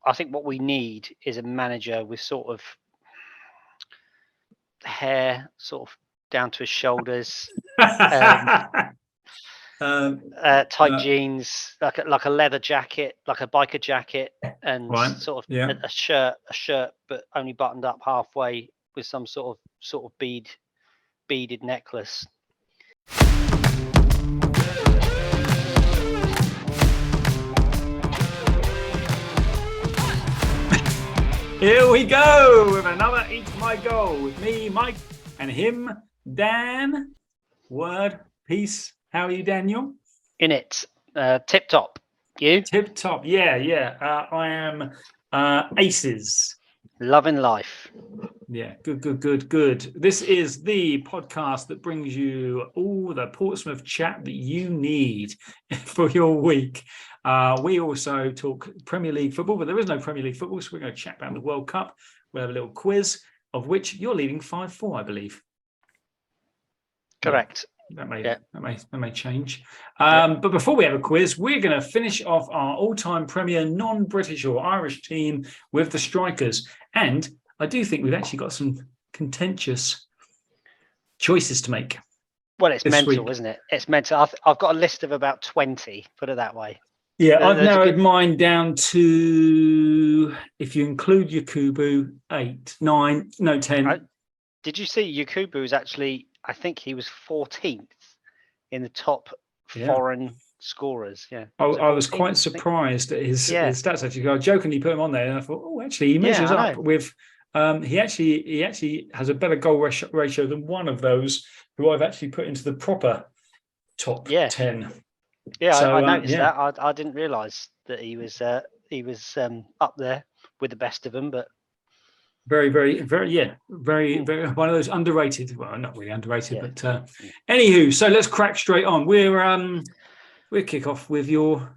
I think what we need is a manager with sort of hair sort of down to his shoulders, tight jeans, like a leather jacket, like a biker jacket, and Right. sort of Yeah. a shirt, but only buttoned up halfway with some sort of beaded necklace. Here we go with another Eat My Goal with me, Mike, and him, Dan. Word, peace. How are you, Daniel? In it, tip top. You? Tip top. Yeah. I am aces. Loving life. Yeah, good. This is the podcast that brings you all the Portsmouth chat that you need for your week. We also talk Premier League football, but there is no Premier League football, so we're going to chat about the World Cup. We'll have a little quiz, of which you're leading 5-4, I believe. Correct. Yeah, that may change. Yeah. But before we have a quiz, we're going to finish off our all-time Premier non-British or Irish team with the strikers. And I do think we've actually got some contentious choices to make. Well, it's mental, isn't it? It's mental. I've got a list of about 20, put it that way. Yeah, I've narrowed mine down to, if you include Yakubu, 8, 9, no, 10. Did you see Yakubu was actually, I think he was 14th in the top foreign scorers. Yeah. I was quite surprised at his stats, actually. I jokingly put him on there, and I thought, oh, actually, he measures up with... he actually has a better goal ratio than one of those who I've actually put into the proper top 10. Yeah, so, I noticed that. I didn't realise that he was up there with the best of them, but very one of those underrated. Well, not really underrated, but anywho. So let's crack straight on. We'll kick off with your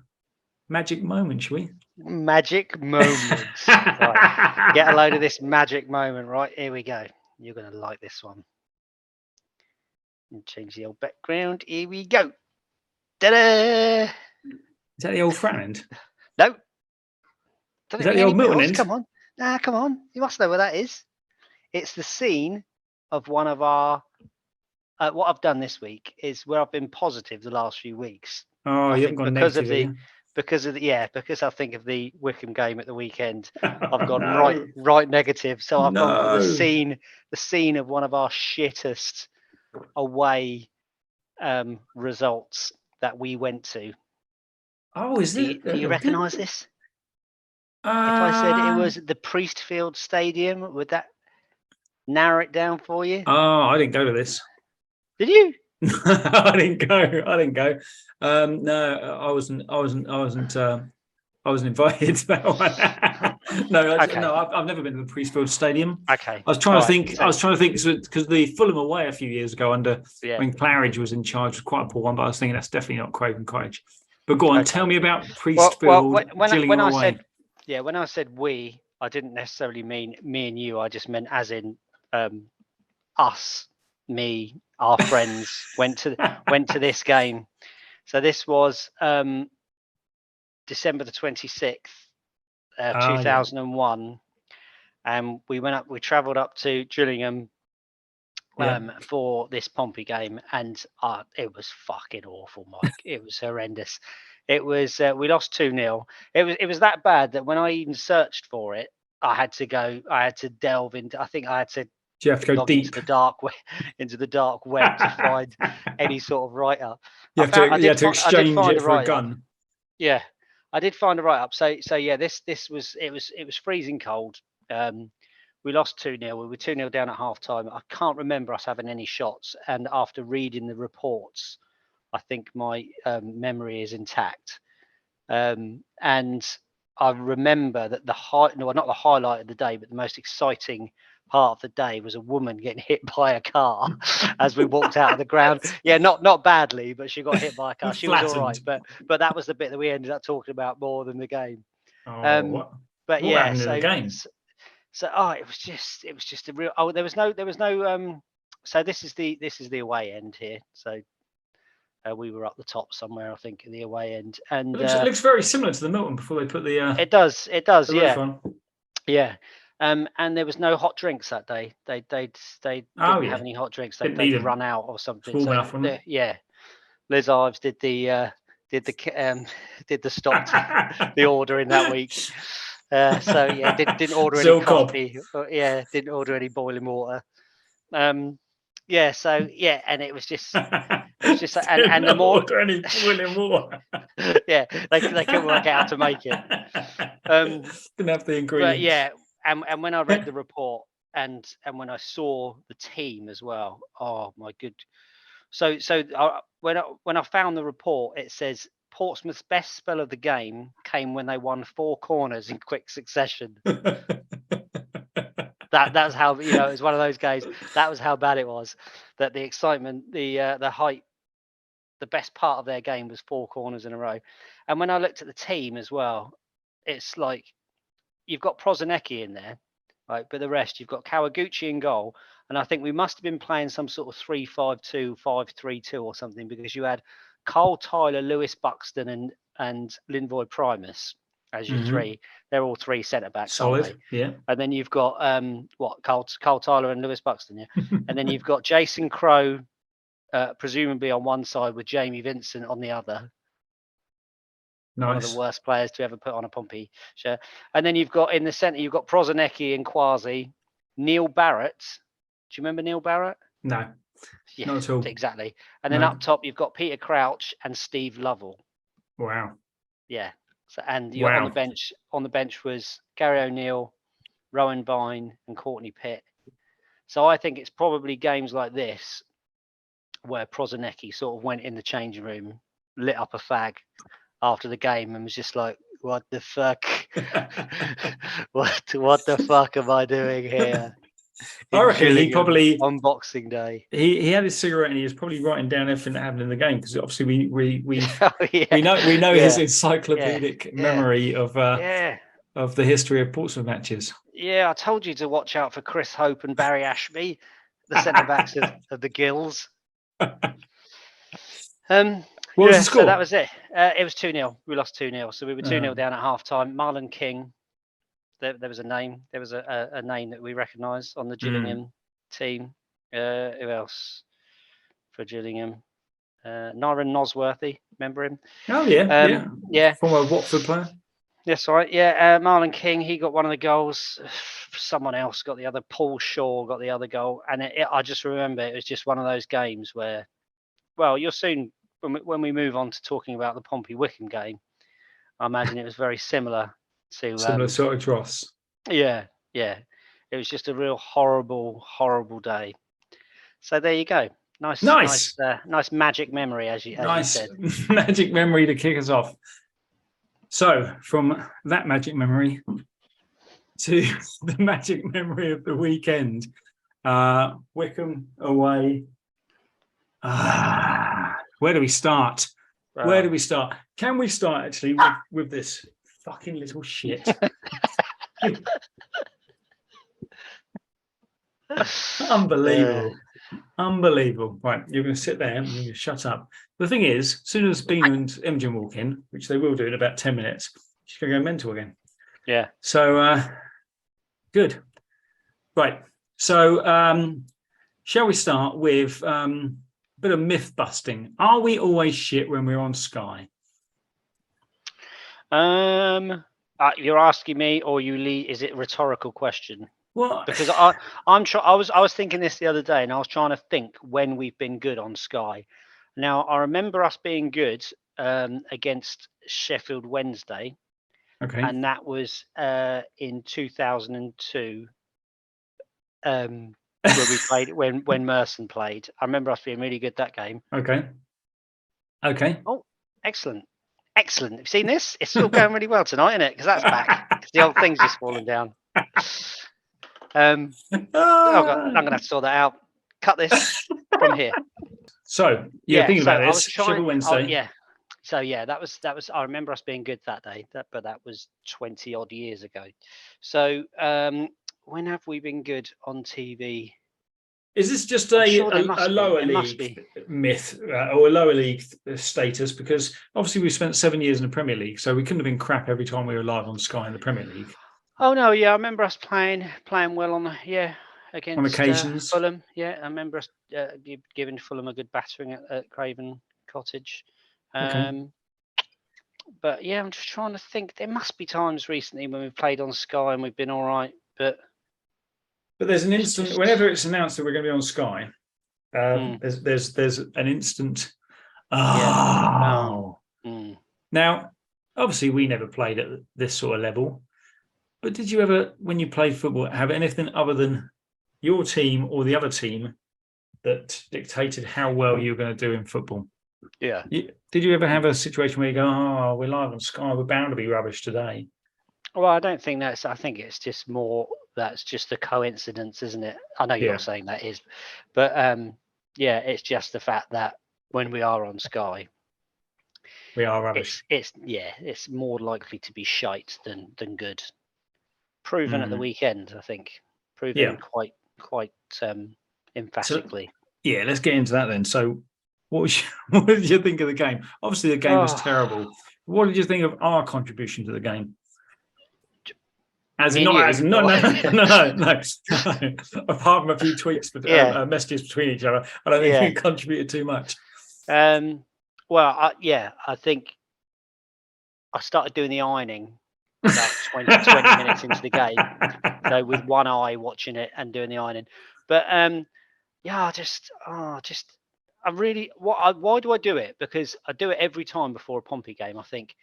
magic moment, shall we? Magic moment. Right. Get a load of this magic moment. Right, here we go. You're going to like this one. And change the old background. Here we go. Ta-da! Is that the old front end? No. Is that the old Milton end? Come on. Nah, come on. You must know where that is. It's the scene of one of our... what I've done this week is where I've been positive the last few weeks. Oh, you haven't gone negative, because I think of the Wycombe game at the weekend. I've gone right negative. So I've gone for the scene of one of our shittest away results that we went to. Oh, is it? Do you recognise this? If I said it was the Preistfield Stadium, would that narrow it down for you? Oh, I didn't go to this. Did you? I didn't go. No, I wasn't invited to that one. No, I've never been to the Preistfield Stadium. Okay. I was trying to think because the Fulham away a few years ago when Claridge was in charge was quite a poor one, but I was thinking that's definitely not Craven Cottage. But go on, tell me about Preistfield. When I said we, I didn't necessarily mean me and you. I just meant as in us, me, our friends went to this game. So this was December the 26th, 2001, and we travelled up to Gillingham for this Pompey game, and it was fucking awful, Mike. It was horrendous. It was we lost 2-0. It was that bad that when I even searched for it, I had to delve into. I think I had to. Do you have to go deep into the dark web to find any sort of write-up? You had to exchange it for a gun. Yeah, I did find a write-up. So yeah, this was freezing cold. We lost 2-0. We were 2-0 down at half-time. I can't remember us having any shots. And after reading the reports, I think my memory is intact. And I remember that not the highlight of the day, but the most exciting part of the day was a woman getting hit by a car as we walked out of the ground. Yeah, not badly, but she got hit by a car. She was all right, but that was the bit that we ended up talking about more than the game. What happened in the game? So it was just a real. There was no. So this is the away end here. So We were up the top somewhere, I think, in the away end, and It looks very similar to the Milton before they put the. It does, the yeah, roof on. yeah. And there was no hot drinks that day. They didn't have any hot drinks. They'd run out or something. Warm enough, wasn't it? Yeah. Liz Ives did the stop the ordering that week. So yeah, didn't order any coffee. Yeah, didn't order any boiling water. Yeah, so yeah, and it was just and the more order any boiling water. Yeah, they couldn't work out how to make it. Didn't have the ingredients. But yeah, and when I read the report and when I saw the team as well, oh my good. So when I found the report, it says Portsmouth's best spell of the game came when they won 4 corners in quick succession. That's how, it was one of those games. That was how bad it was. That the excitement, the hype, the best part of their game was 4 corners in a row. And when I looked at the team as well, it's like you've got Prozanecki in there, right? But the rest, you've got Kawaguchi in goal. And I think we must have been playing some sort of 3-5-2, 5-3-2 or something, because you had Cole Tyler, Lewis Buxton, and Linvoy Primus as your three. They're all 3 centre backs, solid, aren't they? yeah. And then you've got Cole Tyler and Lewis Buxton, yeah. And then you've got Jason Crowe, presumably on one side with Jamie Vincent on the other. Nice. One of the worst players to ever put on a Pompey shirt. And then you've got in the centre, you've got Prozanecki and Quasi, Neil Barrett. Do you remember Neil Barrett? No, yeah, not at all. Exactly. And then up top, you've got Peter Crouch and Steve Lovell. Wow. Yeah. So on the bench was Gary O'Neill, Rowan Vine, and Courtney Pitt. So I think it's probably games like this where Prozanecki sort of went in the changing room, lit up a fag after the game and was just like, what the fuck? what the fuck am I doing here? I reckon he probably on Boxing Day. He had his cigarette and he was probably writing down everything that happened in the game, because obviously we know his encyclopedic memory of the history of Portsmouth matches. Yeah, I told you to watch out for Chris Hope and Barry Ashby, the centre backs of the Gills. What was the score? So that was it. It was 2-0. We lost 2-0. So we were 2-0 down at half time. Marlon King. There was a name. There was a name that we recognised on the Gillingham team. Who else for Gillingham? Nyron Nosworthy. Remember him? Oh yeah, yeah. Former Watford player. That's right. Yeah, Marlon King. He got one of the goals. Someone else got the other. Paul Shaw got the other goal. And I just remember it was just one of those games where, well, you'll soon, when we move on to talking about the Pompey Wycombe game, I imagine it was very similar to sort of dross. Yeah. It was just a real horrible day. So there you go. Nice magic memory, as you said. Magic memory to kick us off. So from that magic memory to the magic memory of the weekend, Wycombe away. Where do we start? Where do we start? Can we start actually with this fucking little shit? Unbelievable. Right, you're going to sit there and you're going to shut up. The thing is, as soon as Bean and Imogen walk in, which they will do in about 10 minutes, she's going to go mental again. Yeah. So, good. Right. So, shall we start with a bit of myth busting? Are we always shit when we're on Sky? You're asking me, or is it a rhetorical question? What? Because I was thinking this the other day, and I was trying to think when we've been good on Sky. Now I remember us being good against Sheffield Wednesday, okay, and that was in 2002. When we played when Merson played. I remember us being really good that game. Okay. Oh, excellent. Have you seen this? It's all going really well tonight, isn't it? Because that's back. Because the old thing's just fallen down. I'm gonna have to sort that out. Cut this from here. So thinking about this, Sheffield Wednesday. So that was. I remember us being good that day. But that was 20 odd years ago. So when have we been good on TV? Is this just I'm sure there a must be. lower There must league be. myth or a lower league status? Because obviously we spent 7 years in the Premier League, so we couldn't have been crap every time we were live on Sky in the Premier League. Oh no, yeah, I remember us playing well on against occasions. Fulham. Yeah, I remember us giving Fulham a good battering at Craven Cottage. Okay. But yeah, I'm just trying to think. There must be times recently when we've played on Sky and we've been all right, but there's an it's instant just whenever it's announced that we're going to be on Sky. There's an instant. Oh. Now, obviously, we never played at this sort of level. But did you ever, when you played football, have anything other than your team or the other team that dictated how well you were going to do in football? Yeah. Did you ever have a situation where you go, "Oh, we're live on Sky, we're bound to be rubbish today"? Well, I don't think that's. I think it's just more. That's just a coincidence, isn't it? I know you're not saying that is, but yeah, it's just the fact that when we are on Sky, we are rubbish. It's more likely to be shite than good. Proven at the weekend, I think. Proven quite emphatically. So, let's get into that then. So, what did you think of the game? Obviously, the game was terrible. What did you think of our contribution to the game? No. Apart from a few tweets, messages between each other, I don't think we contributed too much. Well, I think I started doing the ironing about 20 minutes into the game, so with one eye watching it and doing the ironing. But why do I do it? Because I do it every time before a Pompey game. I think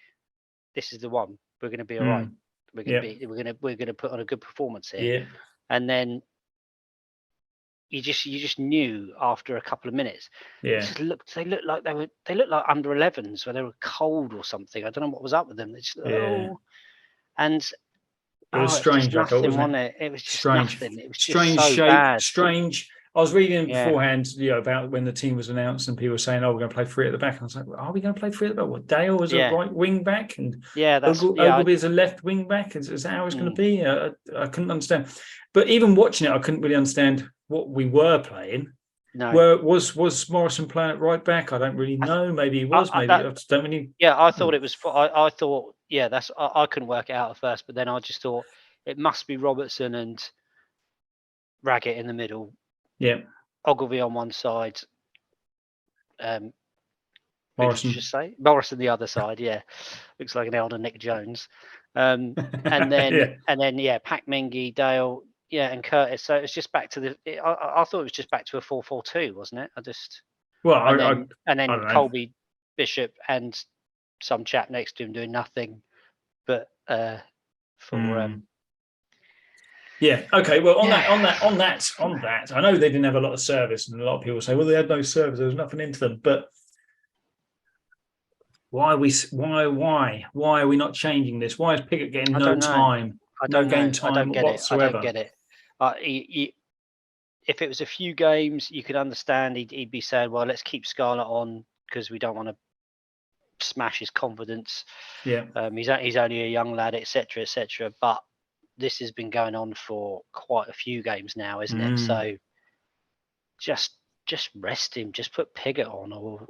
this is the one. We're going to be all right. We're going to put on a good performance here. And then you just knew after a couple of minutes. They looked like they looked like under 11s where they were cold or something. I don't know what was up with them. They just and it was strange. I thought, wasn't it? It was just strange. Nothing. It was strange just so shape. bad. Strange. I was reading beforehand, about when the team was announced, and people were saying, "Oh, we're going to play three at the back." And I was like, "Are we going to play three at the back? What, Dale is a right wing back, and Ogilvy is a left wing back? Is that how it's going to be?" I couldn't understand. But even watching it, I couldn't really understand what we were playing. No. Was Morrison playing at right back? I don't really know. Maybe he was. Maybe I don't really. Yeah, I thought it was. I thought, that's. I couldn't work it out at first, but then I just thought it must be Robertson and Raggett in the middle. Yeah. Ogilvy on one side. Morrison. Who did you just say? Morrison the other side. Yeah, looks like an elder Nick Jones. And then Pac Mengi, Dale, and Curtis. So it's just back to the. I thought it was just back to a 4-4-2, wasn't it? And then Colby, Bishop, and some chap next to him doing nothing, but Okay. Well, on that, I know they didn't have a lot of service, and a lot of people say, "Well, they had no service. There was nothing into them." But why are we not changing this? Why is Piggott getting no time? No game time whatsoever? I don't get it. If it was a few games, you could understand. He'd be saying, "Well, let's keep Scarlett on because we don't want to smash his confidence." Yeah. He's only a young lad, etc., etc. But this has been going on for quite a few games now, isn't it? So just rest him. Just put Piggott on, or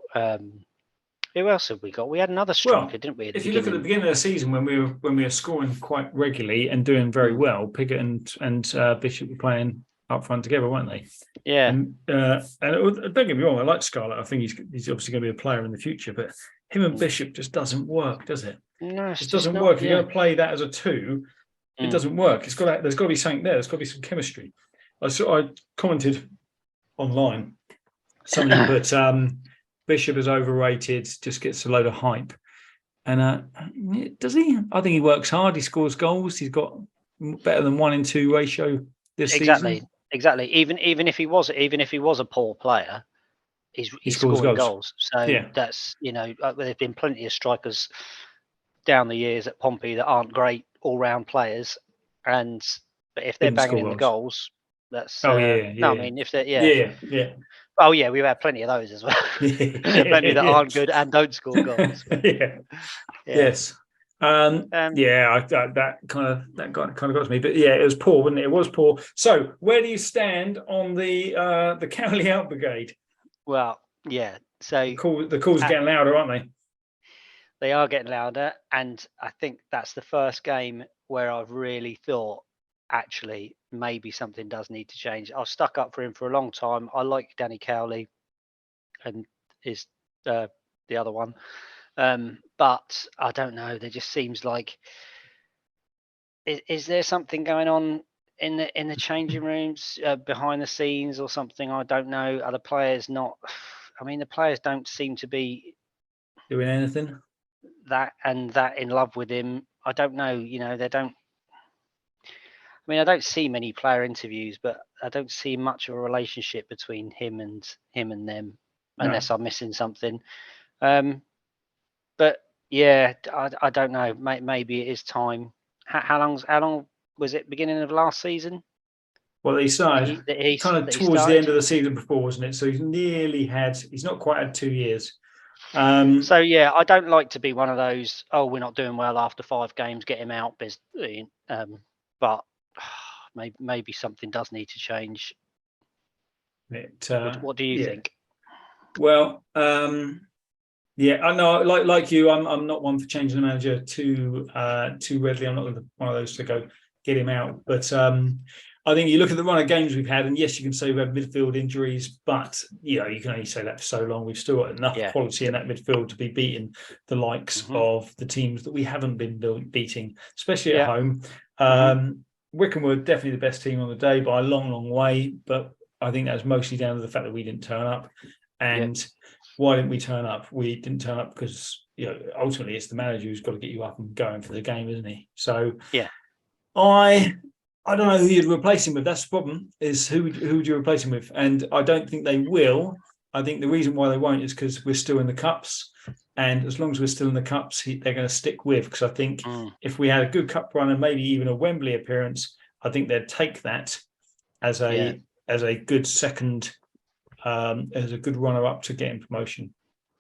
who else have we got? We had another striker, didn't we? If you look at the beginning of the season when we were scoring quite regularly and doing very well, Piggott and Bishop were playing up front together, weren't they? Yeah. And don't get me wrong, I like Scarlett. I think he's obviously going to be a player in the future, but him and Bishop just doesn't work, does it? No, it just doesn't work. If you're going to play that as a two, it doesn't work. There's got to be something there. There's got to be some chemistry. I commented online. Somebody put Bishop is overrated, just gets a load of hype. And does he? I think he works hard. He scores goals. He's got better than 1-in-2 ratio this season. Exactly. Even if he was a poor player, he's scoring goals. So that's there's been plenty of strikers down the years at Pompey that aren't great all-round players, but if they're banging in the goals, that's I mean, if they're oh yeah, we've had plenty of those as well. Plenty that aren't good and don't score goals. Yes. Yeah, that kind of got to me, but yeah, it was poor, wasn't it? It was poor. So, where do you stand on the Cowley Out Brigade? Well, yeah. So The calls are getting louder, aren't they? They are getting louder, and I think that's the first game where I've really thought, actually, maybe something does need to change. I was stuck up for him for a long time. I like Danny Cowley, and is the other one, but I don't know. There just seems like, is there something going on in the changing rooms, behind the scenes, or something? I don't know. Are the players not? I mean, the players don't seem to be Doing anything? that in love with him. I don't know. They don't. I mean, I don't see many player interviews, but I don't see much of a relationship between him and them, unless I'm missing something. But yeah, I don't know. Maybe it is time. How long was it? Beginning of last season? Well, he started kind of towards the end of the season before, wasn't it? So he's not quite had 2 years. So yeah, I don't like to be one of those, oh, we're not doing well after 5 games, get him out. But maybe something does need to change. What do you think? Well, yeah, I know. Like you, I'm not one for changing the manager too readily. I'm not one of those to go get him out. But I think you look at the run of games we've had, and yes, you can say we've had midfield injuries, but you can only say that for so long. We've still got enough quality in that midfield to be beating the likes of the teams that we haven't been beating, especially at home. Wycombe were definitely the best team on the day by a long, long way, but I think that was mostly down to the fact that we didn't turn up. And why didn't we turn up? We didn't turn up because ultimately it's the manager who's got to get you up and going for the game, isn't he? So I don't know who you'd replace him with. That's the problem. Is who would you replace him with? And I don't think they will. I think the reason why they won't is because we're still in the cups, and as long as we're still in the cups, they're going to stick with. Because I think if we had a good cup run and maybe even a Wembley appearance, I think they'd take that as a good second. As a good runner-up to getting promotion.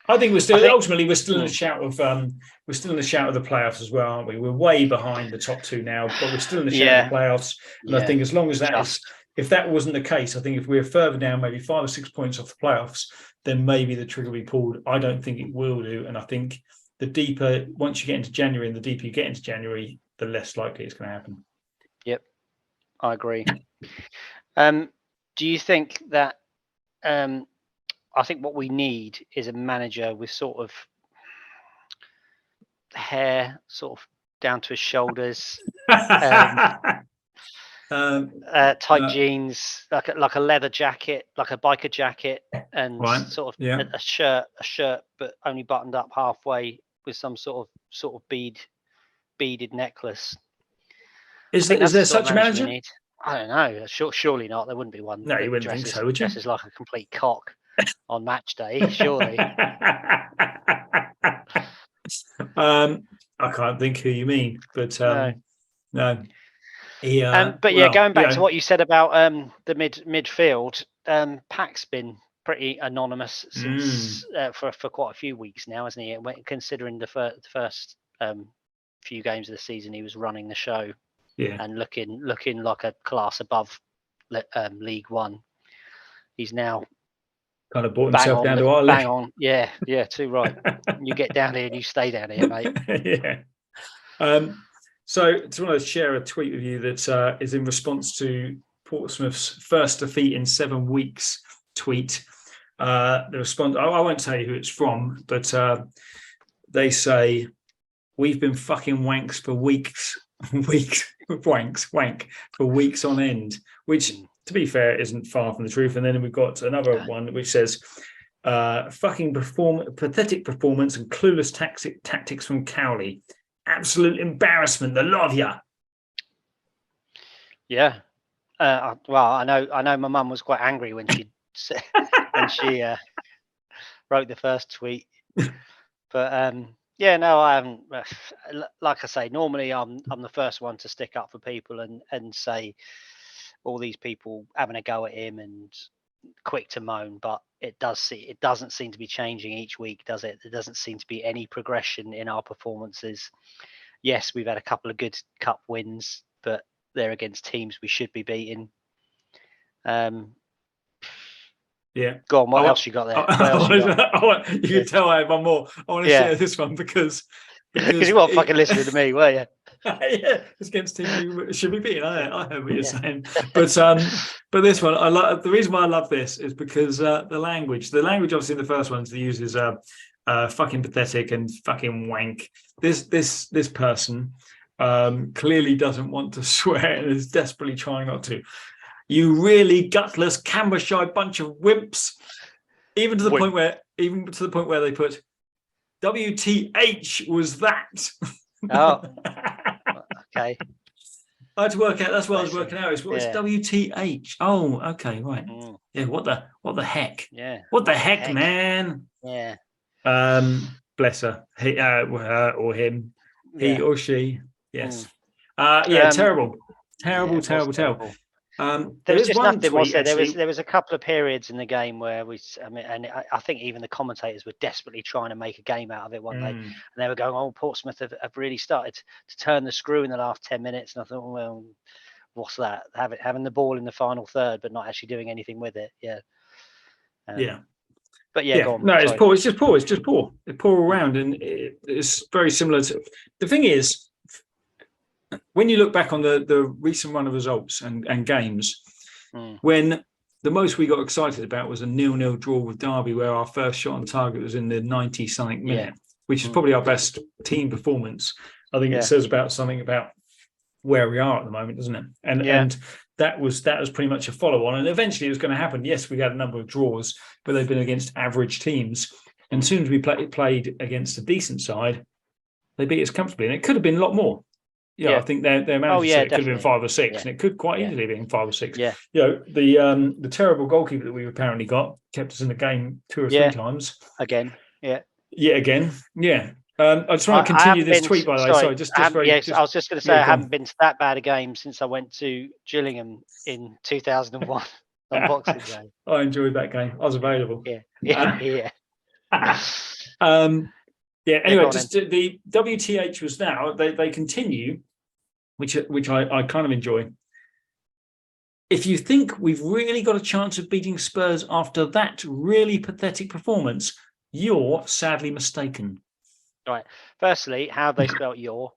I think we're still in the shout of the playoffs as well, aren't we? We're way behind the top 2 now, but we're still in the shout of the playoffs. And I think as long as if that wasn't the case, I think if we're further down, maybe 5 or 6 points off the playoffs, then maybe the trigger will be pulled. I don't think it will do, and I think the deeper once you get into January, and the deeper you get into January, the less likely it's going to happen. Yep, I agree. Do you think that? I think what we need is a manager with sort of hair sort of down to his shoulders, tight jeans, like a leather jacket, like a biker jacket, and sort of a shirt, but only buttoned up halfway with some sort of beaded necklace. Is there such a manager? We need. I don't know. Surely not. There wouldn't be one. No, you wouldn't think so, would you? Dresses like a complete cock on match day, surely. I can't think who you mean, but no. But yeah, going back to what you said about the midfield, Pack's been pretty anonymous since for quite a few weeks now, hasn't he? Considering the first few games of the season, he was running the show. And looking like a class above League One. He's now kind of brought himself down to our bang on. Yeah, too right. You get down here and you stay down here, mate. So I just want to share a tweet with you that is in response to Portsmouth's first defeat in 7 weeks tweet. The response, I won't tell you who it's from, but they say, "We've been fucking wanks for weeks." wank for weeks on end, which to be fair isn't far from the truth. And then we've got another one which says fucking pathetic performance and clueless tactics from Cowley, absolute embarrassment, the lot of you. Well, I know my mum was quite angry when she wrote the first tweet, but no, I haven't. Like I say, normally I'm the first one to stick up for people and say all these people having a go at him and quick to moan, but it doesn't seem to be changing each week, does it? There doesn't seem to be any progression in our performances. yes, we've had a couple of good cup wins, but they're against teams we should be beating. Yeah. Go on, what else you got there? What else you got? You can tell I have one more. I want to share this one because you weren't fucking listening to me, were you? Yeah, it's against teams we should be beating. I heard what you're saying, but this one, I like. The reason why I love this is because the language. The language, obviously, in the first one to use is fucking pathetic and fucking wank. This person clearly doesn't want to swear and is desperately trying not to. You really gutless, camera-shy bunch of wimps. Even to the point where they put WTH was that. Oh, okay. I had to work out. That's what I was working out. It's WTH. Oh, okay, right. Yeah. What the heck? Yeah. What the heck, man? Yeah. Bless her. He, her or him. He or she. Yes. Terrible. Terrible. There was just nothing, was there? Actually, There was a couple of periods in the game where I think even the commentators were desperately trying to make a game out of it one day, and they were going, "Oh, Portsmouth have really started to turn the screw in the last 10 minutes." And I thought, well, what's that? Having the ball in the final third, but not actually doing anything with it. Yeah. But go on. No, it's poor. It's just poor. It's poor all around, and it's very similar to. The thing is, when you look back on the recent run of results and games, when the most we got excited about was a 0-0 draw with Derby, where our first shot on target was in the 90-something minute, which is probably our best team performance. I think it says something about where we are at the moment, doesn't it? And that was pretty much a follow-on. And eventually it was going to happen. Yes, we had a number of draws, but they've been against average teams. And as soon as we played against a decent side, they beat us comfortably. And it could have been a lot more. I think their manager said it could have been 5 or 6, and it could quite easily have been 5 or 6. Yeah. The terrible goalkeeper that we've apparently got kept us in the game 2 or 3 times. Again. Yeah. Yeah, again. Yeah. I just want to continue this tweet, by the way. Sorry, I was just going to say I haven't been to that bad a game since I went to Gillingham in 2001 on Boxing Day. I enjoyed that game. I was available. Yeah. Anyway, just the WTH was now they continue, which I kind of enjoy. If you think we've really got a chance of beating Spurs after that really pathetic performance, you're sadly mistaken. Right. Firstly, how have they spelt your?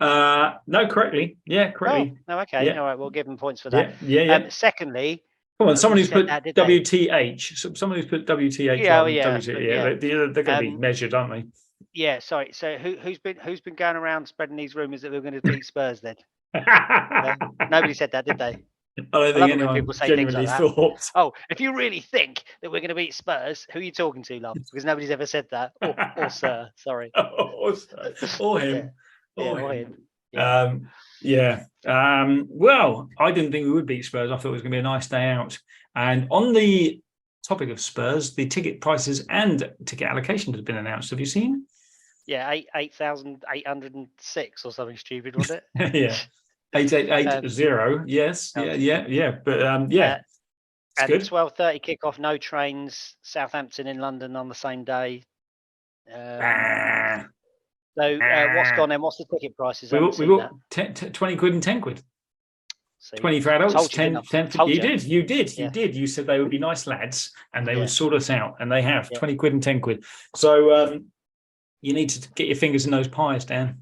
No, correctly. Yeah, correctly. Oh, okay. Yeah. All right, we'll give them points for that. Yeah. Secondly, come on, someone who's put WTH. Someone who's put WTH. They're going to be measured, aren't they? Yeah. Sorry. So who's been going around spreading these rumours that we're going to beat Spurs then? Nobody said that, did they? I don't think anyone people say genuinely thought. Oh, if you really think that we're going to beat Spurs, who are you talking to, love? Because nobody's ever said that. Or sir, sorry. Or him. Or him. Well, I didn't think we would beat Spurs. I thought it was going to be a nice day out. And on the topic of Spurs, the ticket prices and ticket allocation has been announced. Have you seen? Yeah, 8,806 or something stupid, was it? Yeah. 8880. Yes. Yeah. But and good. 12:30 kickoff, no trains. Southampton in London on the same day. So what's gone then? What's the ticket prices? We bought 20 quid and 10 quid. So 20 for adults, 10 for you did. You said they would be nice lads and they would sort us out, and they have 20 quid and 10 quid. So you need to get your fingers in those pies, Dan.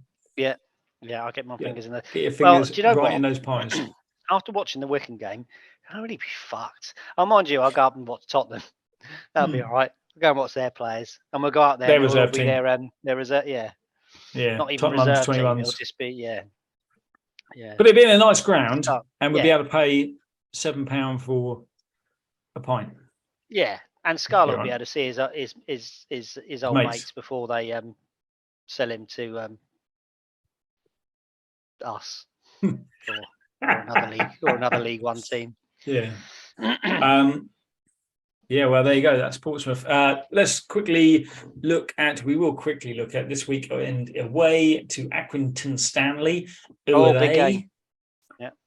Yeah, I'll get my fingers in there. Get your fingers in those pies. After watching the Wycombe game, I'll really be fucked. Mind you, I'll go up and watch Tottenham. That'll be all right. We'll go and watch their players, and we'll go out there. Their reserve team. Their reserve, Yeah. Not even Tottenham's reserve 20 team. runs. It'll just be yeah. But it'd be in a nice ground, and we'll be able to pay £7 for a pint. Yeah, and Scarlett will be able to see his old mates before they sell him to us or another League One team. Yeah. Well, there you go. That's Portsmouth. Let's quickly look at this week and away to Accrington Stanley. Big game.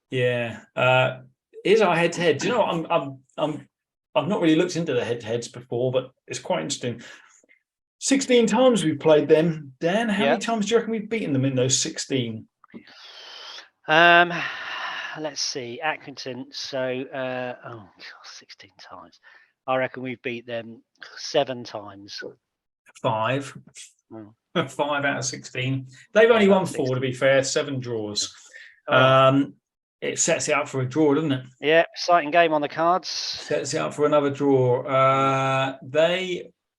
Yeah. Here's our head-to-head. Do you know what? I've not really looked into the head-to-heads before, but it's quite interesting. 16 times we've played them. Dan, how Yeah. many times do you reckon we've beaten them in those 16? Let's see, Accrington. So, 16 times. I reckon we've beat them 7 times. 5. Mm. 5 out of 16. They've only won 4, to be fair. 7 draws. It sets it up for a draw, doesn't it? Yeah, exciting game on the cards. Sets it up for another draw.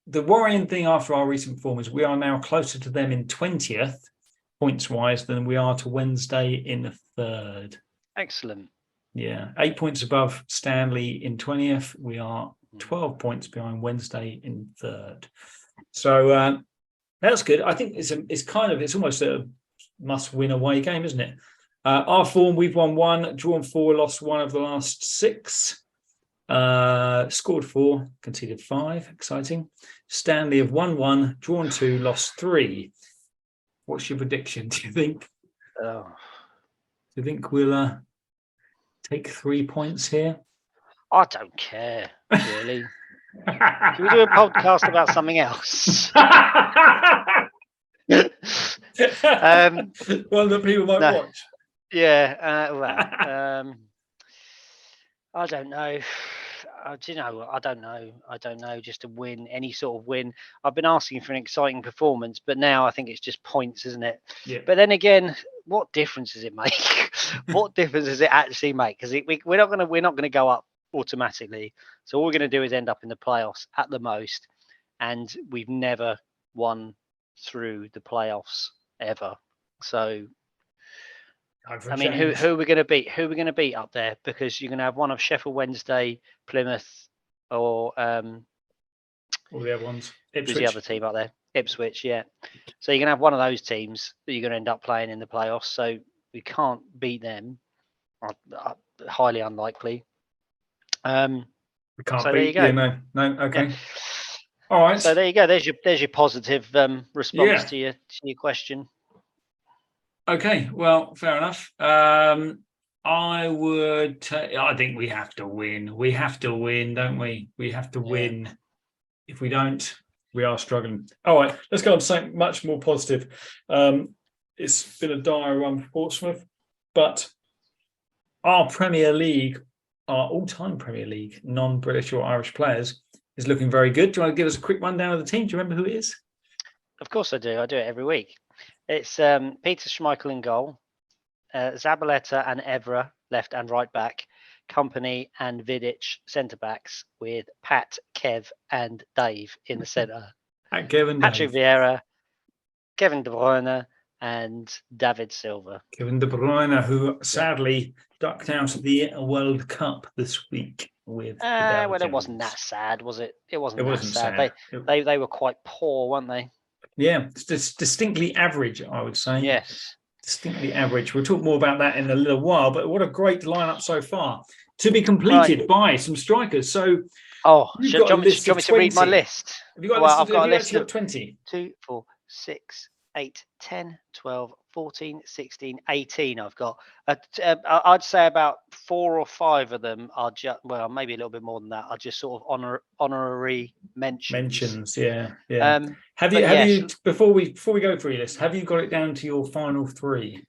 The worrying thing after our recent form is we are now closer to them in 20th points-wise than we are to Wednesday in 3rd. Excellent. Yeah, 8 points above Stanley in 20th. We are 12 points behind Wednesday in 3rd. So that's good. I think it's almost a must-win away game, isn't it? Our form, we've won 1, drawn 4, lost 1 of the last 6. Scored 4, conceded 5. Exciting. Stanley have won 1, drawn 2, lost 3. What's your prediction? Do you think? Do you think we'll take 3 points here? I don't care, really. Can we do a podcast about something else? One that people might watch. Yeah. I don't know. Do you know? I don't know. Just to win, any sort of win. I've been asking for an exciting performance, but now I think it's just points, isn't it? Yeah. But then again, what difference does it make? What difference does it actually make? Because we're not going to go up automatically. So all we're going to do is end up in the playoffs at the most, and we've never won through the playoffs ever. So. I mean, who are we going to beat? Who are we going to beat up there? Because you're going to have one of Sheffield Wednesday, Plymouth, or all the other ones. Who's the other team up there? Ipswich, yeah. So you're going to have one of those teams that you're going to end up playing in the playoffs. So we can't beat them. Highly unlikely. We can't so beat. There you go. No. Okay. Yeah. All right. So there you go. There's your positive response to your question. Okay, well, fair enough. I think we have to win. We have to win, don't we? We have to win. If we don't, we are struggling. All right, let's go on to something much more positive. It's been a dire run for Portsmouth, but our Premier League, our all-time Premier League, non-British or Irish players, is looking very good. Do you want to give us a quick rundown of the team? Do you remember who it is? Of course I do. I do it every week. It's Peter Schmeichel in goal, Zabaleta and Evra left and right back, Company and Vidic centre backs, with Pat, Kev, and Dave in the centre. Patrick Vieira, Kevin De Bruyne, and David Silva. Kevin De Bruyne, who sadly ducked out of the World Cup this week with. Well, it wasn't that sad, was it? It wasn't sad. They were quite poor, weren't they? Yeah, it's distinctly average, I would say. Yes. Distinctly average. We'll talk more about that in a little while, but what a great lineup so far. To be completed by some strikers. So, do you want me to read my list? Have you got I've got a list of 20. 2, 4, 6, 8, 10, 12, 14, 16, 18 I've got. I'd say about 4 or 5 of them are just, well, maybe a little bit more than that, are just sort of honorary mentions. Yeah. Have you before we go through this, have you got it down to your final 3?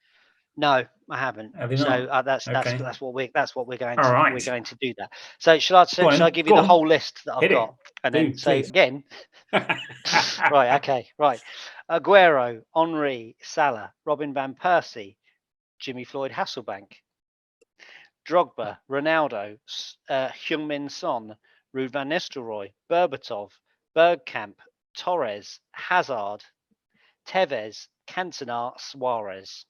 No, I haven't. Have you not? So that's what we're going to we're going to do that. So shall I give you the whole list that I've got, and then say again? Right. Okay. Right. Aguero, Henry, Salah, Robin van Persie, Jimmy Floyd Hasselbank, Drogba, Ronaldo, Heung-min Son, Ruud van Nistelrooy, Berbatov, Bergkamp, Torres, Hazard, Tevez, Cantona, Suarez.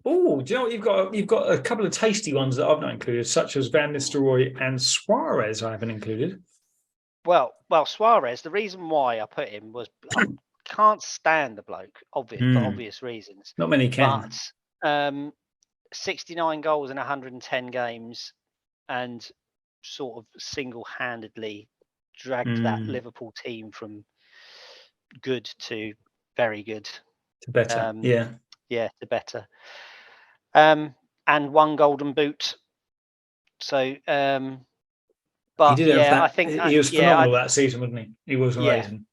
Oh, do you know what? You've got a couple of tasty ones that I've not included, such as Van Nistelrooy and Suarez. I haven't included. Well, Suarez. The reason why I put him was I can't stand the bloke, for obvious reasons. Not many can. But 69 goals in 110 games, and sort of single-handedly dragged that Liverpool team from good to very good. To better, yeah, to better. And 1 golden boot. So, but he did have that. I think he was phenomenal that season, wasn't he? He was amazing.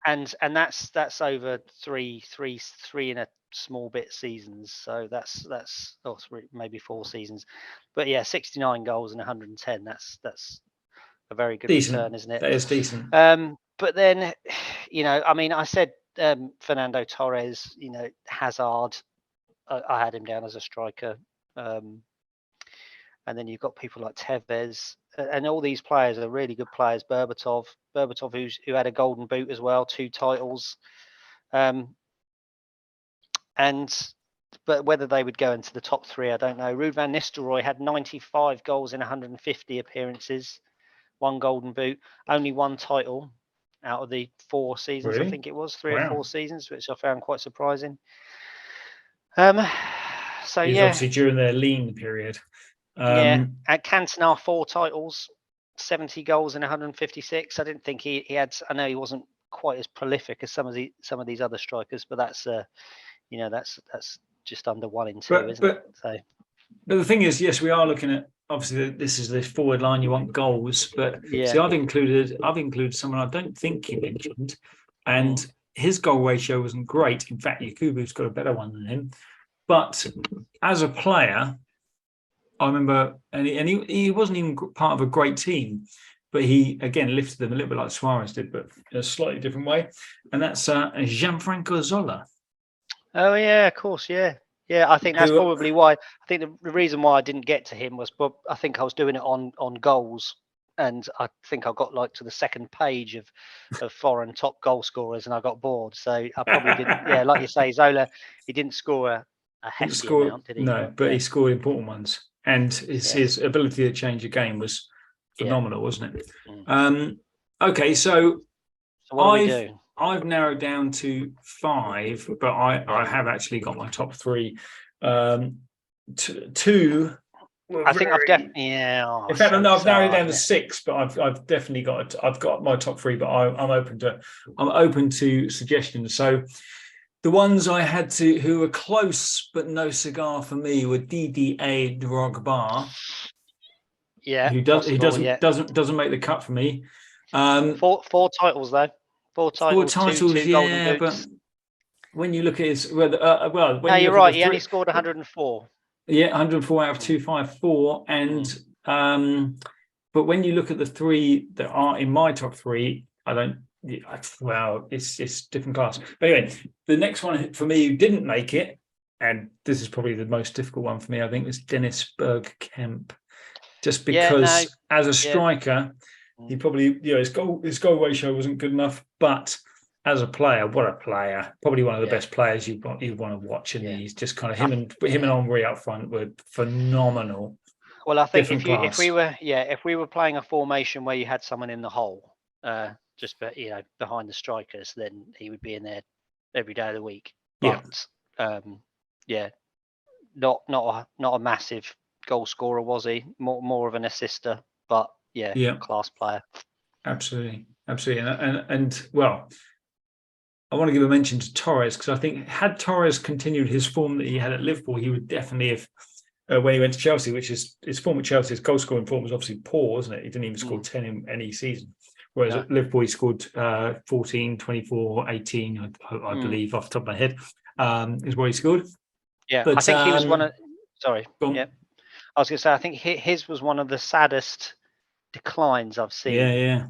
and that's over three in a small bit seasons. So that's maybe 4 seasons. But yeah, 69 goals and 110. That's a very good return, isn't it? That is decent. But then, I mean, I said Fernando Torres, Hazard. I had him down as a striker. And then you've got people like Tevez, and all these players are really good players. Berbatov, who had a golden boot as well, 2 titles. But whether they would go into the top 3, I don't know. Ruud van Nistelrooy had 95 goals in 150 appearances, 1 golden boot, only 1 title out of the 4 seasons. Really? I think it was 3 Wow. or 4 seasons, which I found quite surprising. So He was obviously during their lean period. At Cantona, 4 titles, 70 goals in 156. I didn't think he had. I know he wasn't quite as prolific as some of these other strikers, but that's that's just under 1 in 2, isn't it? So, but the thing is, yes, we are looking at, obviously this is the forward line. You want goals, but see, I've included someone I don't think you mentioned, and his goal ratio wasn't great. In fact, Yakubu's got a better one than him. But as a player, I remember, and he wasn't even part of a great team, but he, again, lifted them a little bit like Suarez did, but in a slightly different way. And that's Gianfranco Zola. Oh, yeah, of course, yeah. Yeah, I think that's probably why. I think the reason why I didn't get to him was, I think I was doing it on goals. And I think I got to the second page of foreign top goal scorers, and I got bored. So I probably didn't. Yeah, like you say, Zola, he didn't score a hefty amount, did he? No, but he scored important ones, and his ability to change a game was phenomenal, wasn't it? Okay, so what do we do? I've narrowed down to 5, but I have actually got my top 3. 2. I think I've definitely. In fact, no, I've narrowed it down to 6, but I've definitely got my top 3, but I'm open to suggestions. So the ones I had who were close but no cigar for me were Didier Drogba. Yeah, who doesn't make the cut for me. 4 titles though. 4 titles, two golden boots. But when you look at his no, you're right. He only scored 104. Yeah, 104 out of 254, and but when you look at the 3 that are in my top 3, I don't. Well, it's different class. But anyway, the next one for me who didn't make it, and this is probably the most difficult one for me, I think, was Dennis Bergkamp. Just because as a striker, he probably his goal ratio wasn't good enough, but as a player, what a player! Probably one of the best players you want to watch, and he's just kind of him and Henry up front were phenomenal. Well, I think if we were playing a formation where you had someone in the hole, just behind the strikers, then he would be in there every day of the week. But not a massive goal scorer, was he? More of an assister, but class player. Absolutely, and well, I want to give a mention to Torres, because I think had Torres continued his form that he had at Liverpool, he would definitely have. When he went to Chelsea, which is his form at Chelsea, his goal scoring form was obviously poor, wasn't it? He didn't even score 10 in any season. Whereas at Liverpool, he scored 14, 24, 18, I believe, off the top of my head, is what he scored. Yeah, but, I think he was one of. Sorry. Yeah, I was going to say, I think his was one of the saddest declines I've seen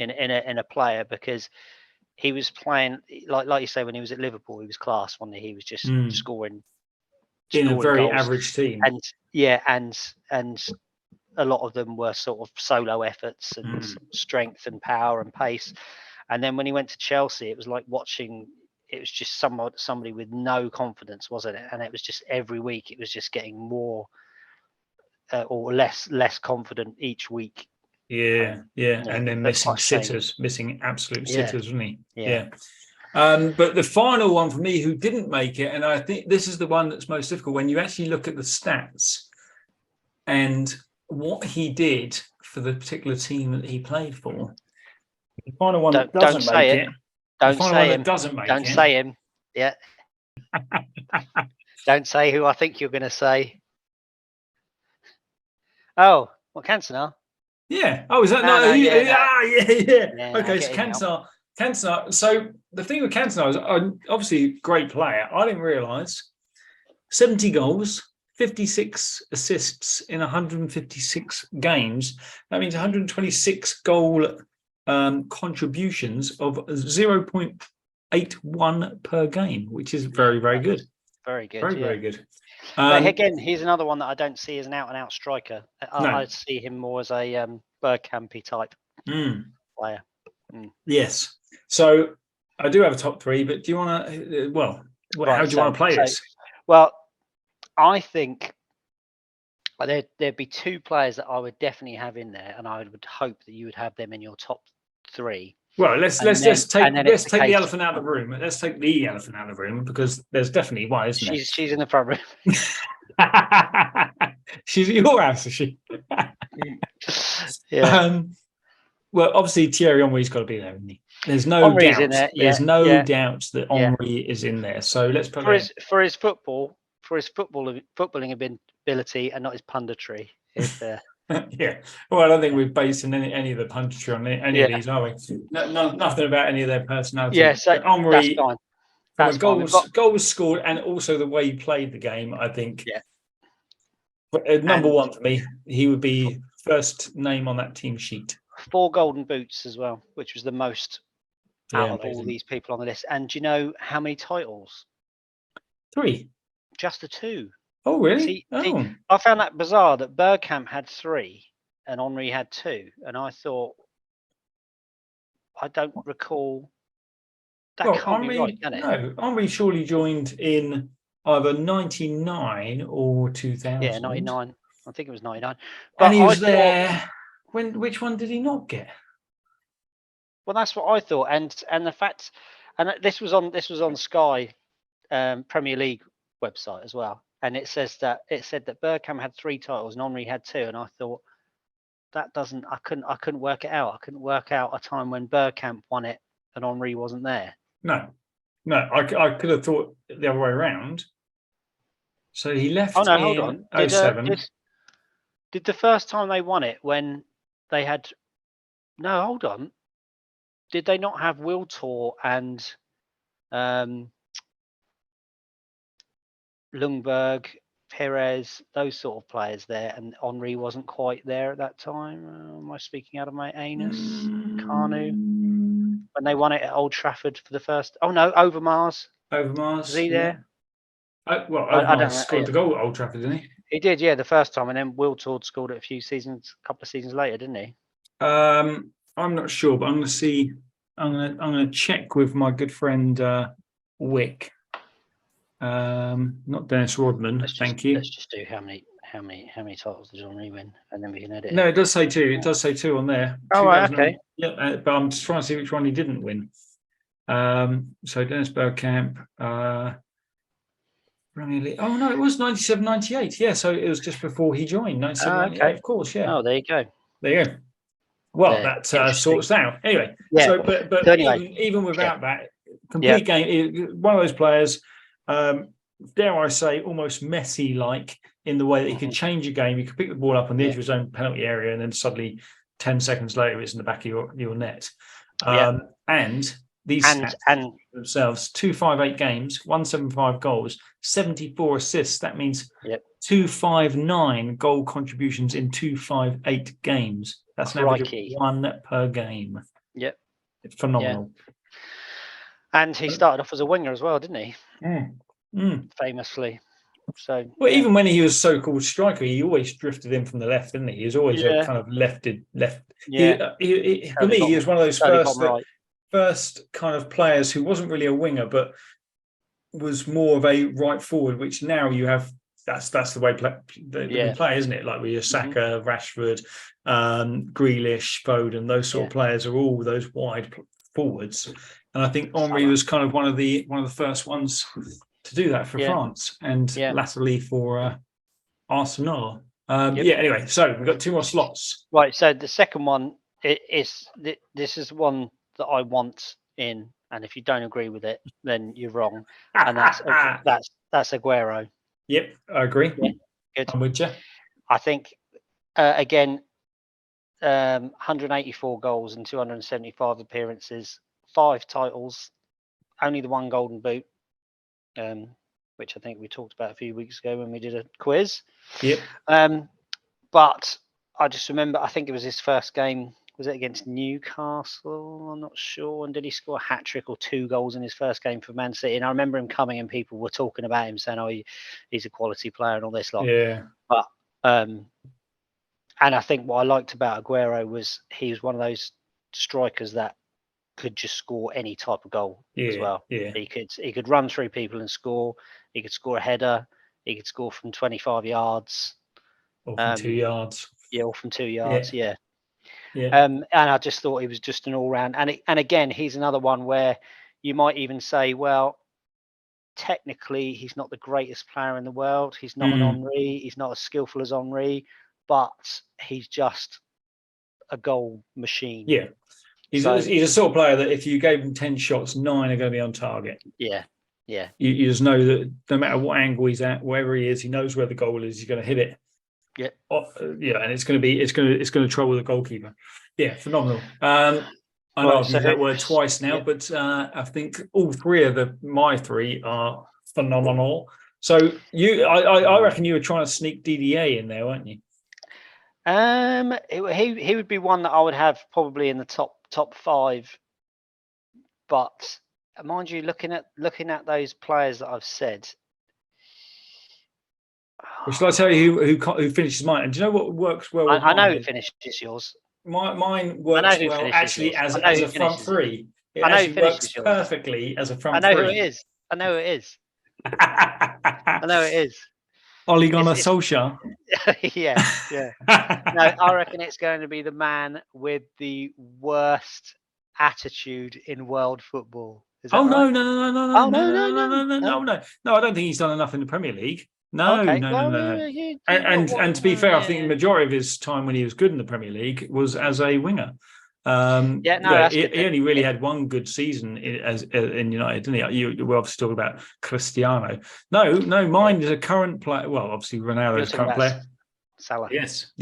in a player, because he was playing like you say, when he was at Liverpool, he was class. He was just scoring in a very goals. Average team, and a lot of them were sort of solo efforts and strength and power and pace. And then when he went to Chelsea, it was like watching. It was just somebody with no confidence, wasn't it? And it was just every week, it was just getting more or less confident each week. And then missing sitters, missing absolute sitters, wasn't he? But the final one for me who didn't make it, and I think this is the one that's most difficult when you actually look at the stats and what he did for the particular team that he played for. The final one that doesn't make it. Don't say him. Yeah. Don't say who I think you're going to say. Oh, Cantona? Yeah. Oh, is that yeah. Okay, so Cantona. So the thing with Cantona is obviously great player. I didn't realise 70 goals, 56 assists in 156 games. That means 126 goal contributions of 0.81 per game, which is very, very good. Very good. Very, yeah. very good. But again, he's another one that I don't see as an out-and-out striker. No. I see him more as a Bergkampy type player. Yes. So I do have a top three, but do you want to? How do you want to play this? Well, I think there'd be two players that I would definitely have in there, and I would hope that you would have them in your top three. Well, let's take the elephant out of the room. Let's take the elephant out of the room because there's definitely one, isn't there? She's in the front room. She's at your house, is she? Yeah. Well, obviously Thierry Henry's got to be there, isn't he? There's no doubt. In there. There's no doubt that Henry is in there. So let's put for his footballing ability and not his punditry. Is there? Yeah. Well, I don't think we're basing any of the punditry on any of these, are we? Nothing about any of their personality. Yeah, so Henry, that's fine. Goals scored and also the way he played the game, I think. Yeah. But number one for me, he would be first name on that team sheet. 4 golden boots as well, which was the most out of amazing. all these people on the list. And do you know how many titles? 3. Just the 2. Oh, really? See, I found that bizarre that Bergkamp had 3 and Henry had 2. And I thought, I don't recall. That can't be right, can it? No, Henry surely joined in either 99 or 2000. Yeah, 99. I think it was 99. But and he was there. Which one did he not get? Well, that's what I thought. And the fact, and this was on Sky Premier League website as well. And it said that Bergkamp had 3 titles and Henry had 2. And I thought I couldn't work it out. I couldn't work out a time when Bergkamp won it and Henry wasn't there. No, I could have thought the other way around. So he left. Oh no, hold on. 07. Did the first time they won it when they had? No, hold on. Did they not have Wiltor and Ljungberg, Perez, those sort of players there, and Henry wasn't quite there at that time? Am I speaking out of my anus? Carnu, when they won it at Old Trafford for the first. Oh no, Overmars. Was he there? Overmars scored the goal at Old Trafford, didn't he? He did, yeah, the first time, and then Wiltor scored it a couple of seasons later, didn't he? I'm not sure, but I'm going to see. I'm going to check with my good friend Wick. Not Dennis Rodman. Thank you. Let's just do how many titles did Henry win, and then we can edit. No, it does say 2. It does say 2 on there. Oh, right, okay. Yeah, but I'm just trying to see which one he didn't win. So Dennis Bergkamp. Premier League. Oh no, it was 97-98. Yeah, so it was just before he joined. 97-98, okay. Of course. Yeah. Oh, there you go. There you go. Well, that sorts out. Anyway, yeah. So but anyway, even without that, complete game. One of those players, dare I say, almost Messi-like in the way that he could change a game. He could pick the ball up on the edge of his own penalty area, and then suddenly 10 seconds later, it's in the back of your net. And these and themselves 258 games, 175 goals, 74 assists. That means 259 goal contributions in 258 games. That's an average of 1 per game. Yep. It's phenomenal. Yeah. And he started off as a winger as well, didn't he? Famously. So even when he was so-called striker, he always drifted in from the left, didn't he? He was always a kind of left. Yeah. For me, he was one of those first kind of players who wasn't really a winger, but was more of a right forward, which now you have. That's the way we play, isn't it? Like with your Saka, Rashford, Grealish, Foden, those sort of players are all those wide forwards. And I think Henry was kind of one of the first ones to do that for France and latterly for Arsenal. Anyway, so we've got 2 more slots. Right. So the second one this is one that I want in, and if you don't agree with it, then you're wrong. And that's Aguero. Yep, I agree. Yeah, good. I'm with you. I think again, 184 goals and 275 appearances 5 titles, only the 1 Golden Boot, which I think we talked about a few weeks ago when we did a quiz. Yep. But I just remember, I think it was his first game. Was it against Newcastle? I'm not sure. And did he score a hat trick or 2 goals in his first game for Man City? And I remember him coming and people were talking about him, saying, "Oh, he's a quality player and all this lot." Yeah. But and I think what I liked about Aguero was he was one of those strikers that could just score any type of goal as well. Yeah. He could run through people and score. He could score a header. He could score from 25 yards. Or from 2 yards. Yeah, or from 2 yards. Yeah. And I just thought he was just an all-round. And again, he's another one where you might even say, well, technically he's not the greatest player in the world. He's not an Henry. He's not as skillful as Henry, but he's just a goal machine. Yeah. He's a sort of player that if you gave him 10 shots, 9 are going to be on target. Yeah. You just know that no matter what angle he's at, wherever he is, he knows where the goal is. He's going to hit it. Yeah. And it's going to trouble the goalkeeper. Yeah, phenomenal. I know I've used that word twice now, but I think all 3 of my 3 are phenomenal. So I reckon you were trying to sneak DDA in there, weren't you? He would be one that I would have probably in the top 5. But mind you, looking at those players that I've said. Well, shall I tell you who finishes mine? And do you know what works well? I know who finishes yours. Mine works well actually as a front 3. It actually works perfectly as a front 3. I know who it is. I know it is. Ole Gunnar Solskjaer. Yeah. No, I reckon it's going to be the man with the worst attitude in world football. Is that right? No. I don't think he's done enough in the Premier League. No. And to be fair, I think the majority of his time when he was good in the Premier League was as a winger. He only really had 1 good season in United, didn't he? We're obviously talking about Cristiano. No, mine is a current player. Well, obviously Ronaldo's a current player. Salah. Yes,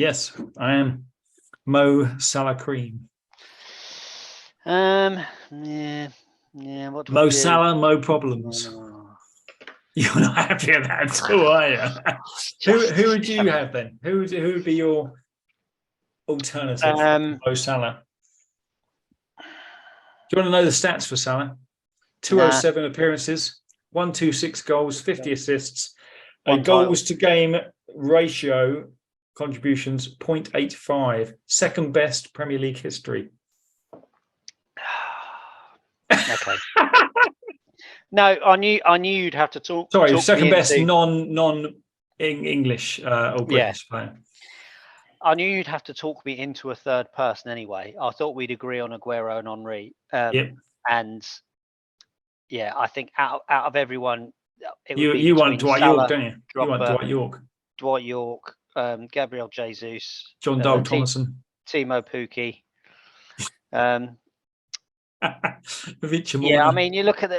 I am. Mo Salah Cream. What Mo Salah, Mo problems. You're not happy with that at all, are you? Who would you have then? Who would be your alternative to Mo Salah? Do you want to know the stats for Salah? 207 appearances, 126 goals, 50 assists, a goals to game ratio contributions 0.85, second best Premier League history. Okay. No, I knew you'd have to talk. Sorry, second best non English or British player. I knew you'd have to talk me into a third person anyway. I thought we'd agree on Aguero and Henry. And yeah, I think out of everyone, it would be you want Dwight Salah, York, don't you? You want Dwight York. Gabriel Jesus, John Dole Thomason, Timo Pukki. Yeah, I mean, you look at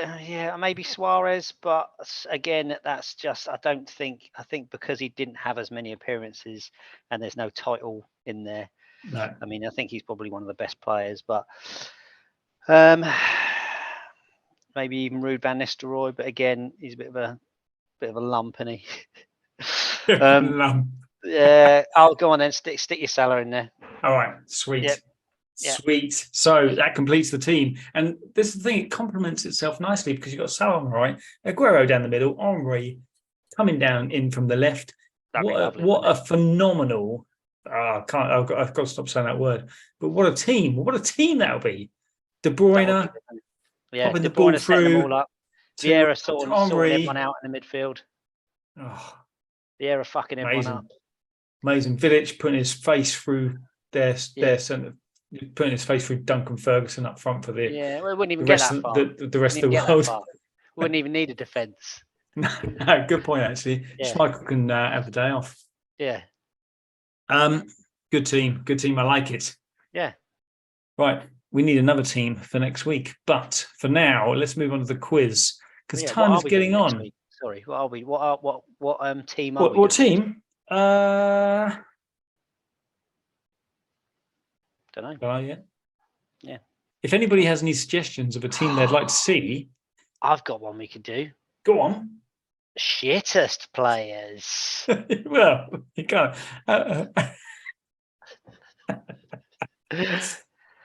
maybe Suarez, but again, that's just I think because he didn't have as many appearances and there's no title in there. No. I mean, I think he's probably one of the best players, but maybe even Ruud van Nistelrooy, but again, he's a bit of a lump, isn't he? Lump. Yeah, I'll go on then. Stick your Salah in there. All right, sweet. Yep. Sweet. So that completes the team. And this is the thing, it complements itself nicely because you've got Salah on the right, Aguero down the middle, Henry coming down in from the left. What a phenomenal I've got to stop saying that word. But what a team. What a team that'll be. De Bruyne popping the ball through. Them all up. Vieira sorting everyone out in the midfield. Oh, Vieira fucking everyone up. Amazing. Vidic putting his face through their centre, putting his face through Duncan Ferguson up front for we wouldn't even get that far. The rest of the world. We wouldn't even need a defence. No, good point actually. Schmeichel can have the day off. Yeah. Good team. I like it. Yeah. Right. We need another team for next week. But for now, let's move on to the quiz because time is getting on. Sorry, what are we? What team are we? What team? Don't know. Oh, yeah. Yeah. if anybody has any suggestions of a team they'd like to see, I've got one we could do. go on. Shittest players. Well, you can't.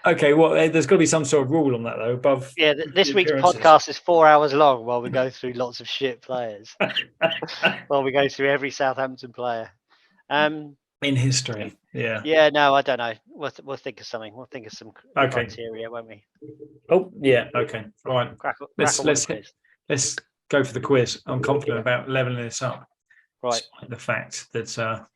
Okay, well, there's got to be some sort of rule on that, though. Above, Yeah, this week's podcast is 4 hours long while we go through lots of shit players. While we go through every Southampton player. In history, yeah. Yeah, no, I don't know. We'll think of something. We'll think of some criteria, won't we? Oh, yeah. Okay. All right. Let's go for the quiz. I'm confident about leveling this up. Right. Despite the fact that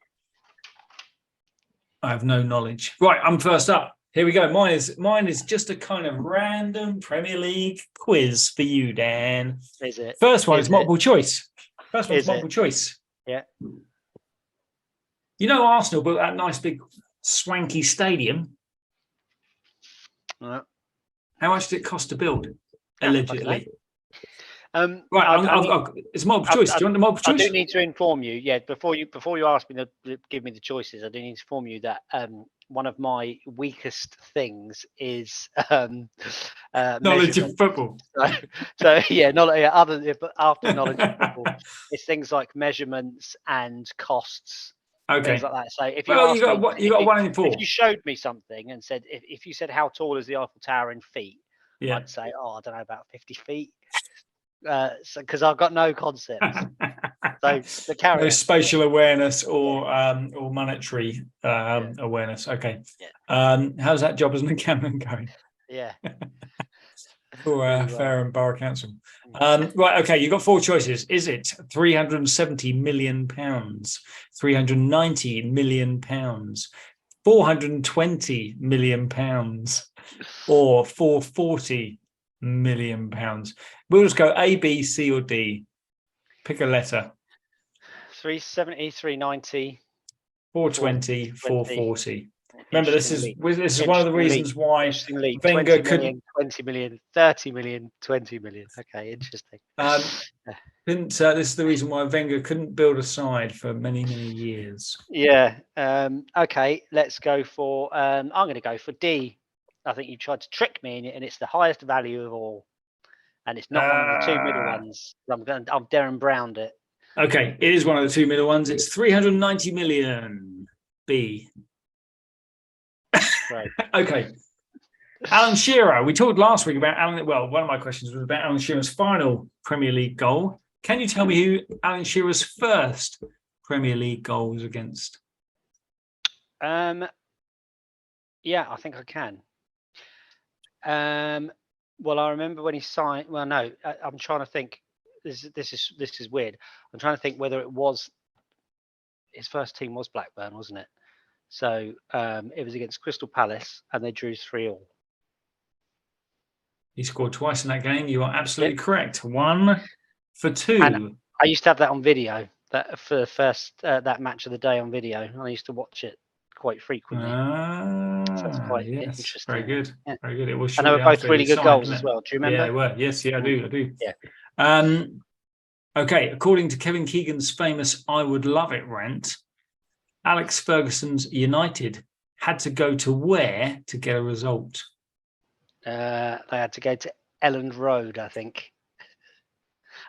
I have no knowledge. Right, I'm first up. Here we go. Mine is just a kind of random Premier League quiz for you, Dan. Is it? First one is multiple choice. First one's multiple choice. Yeah. You know, Arsenal built that nice big swanky stadium. How much did it cost to build? Allegedly. Right, it's multiple choice. Do you want the multiple choice? I do need to inform you. Yeah, before you ask me to give me the choices, I do need to inform you that one of my weakest things is knowledge of football. So yeah, but after knowledge of football, it's things like measurements and costs. Okay. Things like that. So if you got 1 in 4. If you showed me something and said if you said how tall is the Eiffel Tower in feet, I'd say I don't know, about 50 feet. Because I've got no concept. So the carrier, no spatial awareness or monetary awareness. Okay. Yeah. How's that job as an accountant going? Yeah. For Fair and Borough Council. Right. Okay. You've got 4 choices. Is it £370 million, £390 million, £420 million, or £440 million? We'll just go A, B, C, or D. Pick a letter. 370, 390, 420, 440. Remember, this is one of the reasons why Wenger couldn't 20 million, 30 million, 20 million. Okay, interesting. This is the reason why Wenger couldn't build a side for many, many years. Yeah. Okay, let's go for. I'm going to go for D. I think you tried to trick me, and it's the highest value of all, and it's not one of the 2 middle ones. I'm Darren Browned it. Okay, it is one of the 2 middle ones. It's 390 million. B. Right. Okay. Alan Shearer. We talked last week about Alan. Well, one of my questions was about Alan Shearer's final Premier League goal. Can you tell me who Alan Shearer's first Premier League goal was against? Yeah, I think I can. Well, I remember when he signed. Well, no, I'm trying to think. This is weird. I'm trying to think whether it was his first team was Blackburn, wasn't it? So it was against Crystal Palace, and they drew 3-3. He scored twice in that game. You are absolutely correct. 1 for 2. And I used to have that on video. That for the first that match of the day on video. I used to watch it quite frequently. So it's quite interesting. Very good. Yeah. Very good. It was. And they were both really good goals as well. Do you remember? Yeah, they were. Yes, yeah, I do. Yeah. Okay. According to Kevin Keegan's famous "I would love it" rant, Alex Ferguson's United had to go to where to get a result? They had to go to Elland Road, I think.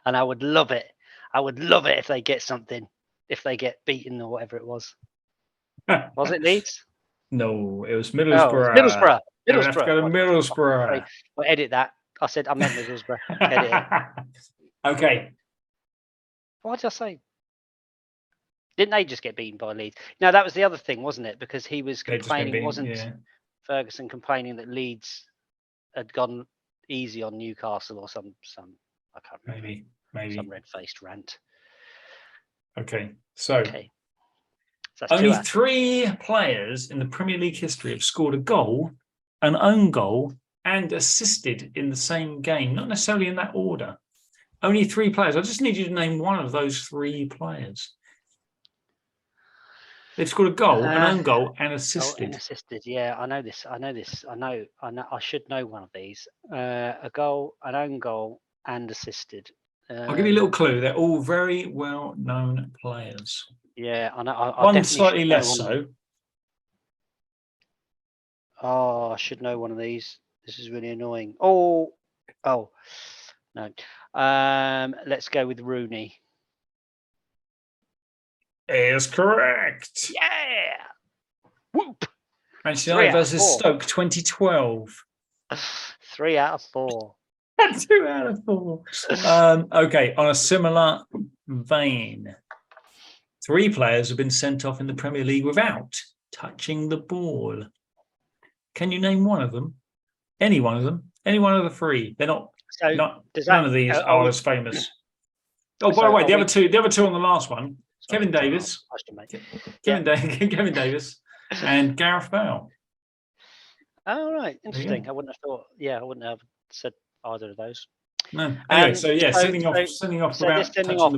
And I would love it. I would love it if they get something, if they get beaten or whatever it was. Was it Leeds? No, it was Middlesbrough. Oh, it was Middlesbrough. Middlesbrough. Have to go to Middlesbrough. I'll edit that. I said I meant Middlesbrough. Edit it. Okay. What did I say? Didn't they just get beaten by Leeds? No, that was the other thing, wasn't it? Because he was complaining, wasn't Ferguson complaining that Leeds had gone easy on Newcastle or some I can't remember. Maybe some red-faced rant. Okay, so only 3 players in the Premier League history have scored a goal, an own goal, and assisted in the same game. Not necessarily in that order. Only 3 players. I just need you to name one of those 3 players. They've scored a goal, an own goal, and assisted. And assisted, yeah. I know this. I know. I should know one of these. A goal, an own goal, and assisted. I'll give you a little clue. They're all very well-known players. Yeah, I know. One slightly less so. Oh, I should know one of these. This is really annoying. Oh, no. Let's go with Rooney. Is correct. Yeah. Whoop. Manchester 3 United out of versus 4. Stoke 2012. 3 out of 4. 2 out of 4. Okay, on a similar vein, 3 players have been sent off in the Premier League without touching the ball. Can you name one of them? Any one of them? Any one of the 3? They're not. So None of these are as famous. Oh, by the way, the other two on the last one: Kevin Davis, Kevin Davis, and Gareth Bale. Oh, right, interesting. I wouldn't have thought. Yeah, I wouldn't have said either of those. No. Anyway, sending off. So this sending off.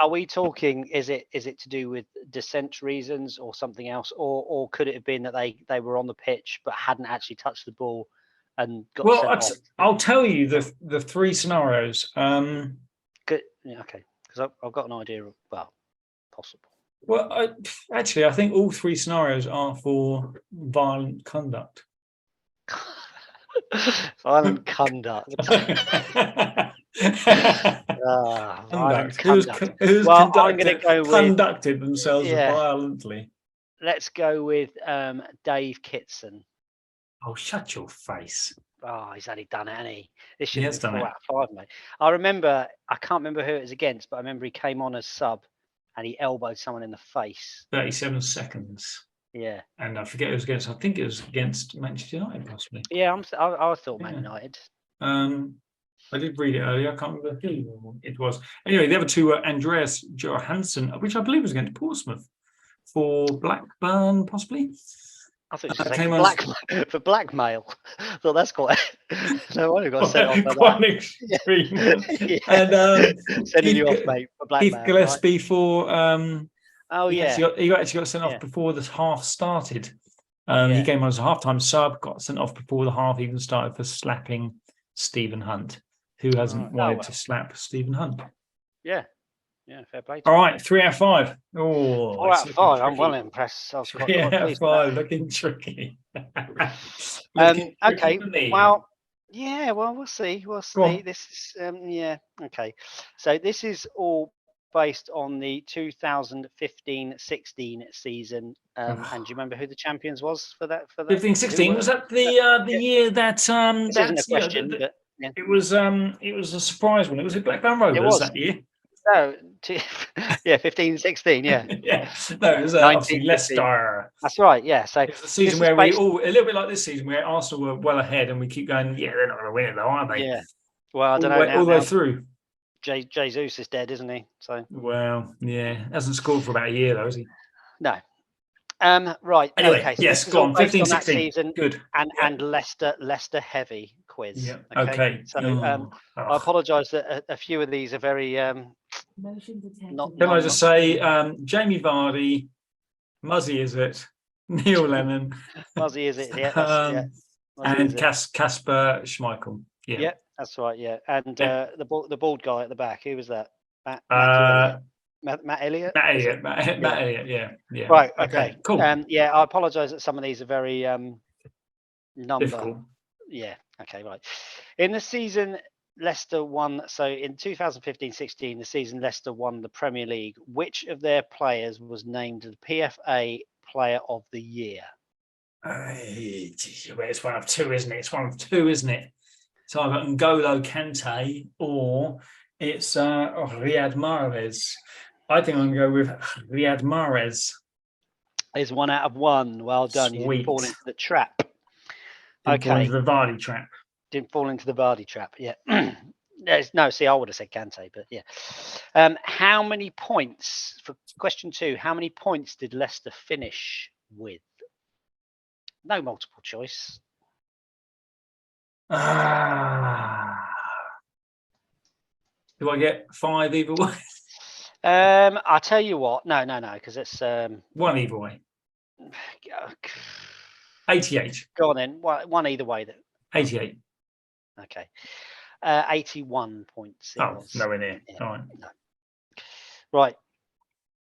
Are we talking? Is it to do with dissent reasons or something else, or could it have been that they were on the pitch but hadn't actually touched the ball and got sent off? I'll tell you the 3 scenarios. Good. Yeah, okay, because I've got an idea of possible. Well, I think all 3 scenarios are for violent conduct. Violent conduct. Violent conduct. Who's conducted themselves violently? Let's go with Dave Kitson. Oh, shut your face. Oh, he's only done it, hasn't he? This should have been 4 out of 5, mate. I can't remember who it was against, but I remember he came on as sub and he elbowed someone in the face. 37 seconds. Yeah. And I forget who it was against. I think it was against Manchester United, possibly. Yeah, I thought Man United. I did read it earlier. I can't remember who it was. Anyway, the other 2 were Andreas Johansson, which I believe was against Portsmouth, for Blackburn, possibly. I thought it was for blackmail. I thought that's quite. No wonder got sent off. Quite extreme. Yeah. And sending you off, mate, for blackmail. Keith Gillespie for. He actually got sent off before the half started. He came on as a half-time sub, got sent off before the half even started for slapping Stephen Hunt. Who hasn't wanted to slap Stephen Hunt? Yeah, fair play. All right, 3 out of 5. Oh, 4 out of 5. I'm well impressed. I was quite 3 out of 5, looking tricky. Okay. Well, we'll see. This is okay. So this is all based on the 2015-16 season. And do you remember who the champions was for that? 15-16 was that the year that this isn't a question, but yeah. It was a surprise one. It was at Blackburn Rovers that year. No, 15-16, yeah. Yeah. No, it was obviously Leicester. That's right, yeah. So it's the season where a little bit like this season where Arsenal were well ahead and we keep going, they're not going to win it though, are they? Yeah. Well, I don't know. All the way through. Jesus is dead, isn't he? So. Well, yeah. Hasn't scored for about a year though, has he? No. Right. Anyway, okay. So yes, go on. 15-16. Good. And Leicester heavy quiz. Yeah. Okay. So I apologise that a few of these are very not. Can I just say, Jamie Vardy, Muzzy is it? Neil Lennon. Muzzy is it? Yeah. And Kasper Schmeichel. Yeah, that's right. Yeah, and the bald guy at the back. Who was that? Matt Elliott. Matt Elliott. Yeah. Right. Okay. Cool. I apologise that some of these are very number. Difficult. Yeah. Okay. Right. In the season Leicester won. So in 2015-16, the season Leicester won the Premier League. Which of their players was named the PFA Player of the Year? It's one of 2, isn't it? It's either N'Golo Kante or it's Riyad Mahrez. I think I'm going to go with Riyad Mahrez. Is 1 out of 1. Well done. Sweet. You didn't fall into the trap. Didn't fall into the Vardy trap. Didn't fall into the Vardy trap. Yeah. No, see, I would have said Kante, but yeah. How many points, for question 2, how many points did Leicester finish with? No multiple choice. Do I get 5 either way? I'll tell you what. No, because it's 1 either way. 88. Go on then. 1 either way. 88. Okay. 81 points. Nowhere near. Yeah, All right. No. Right.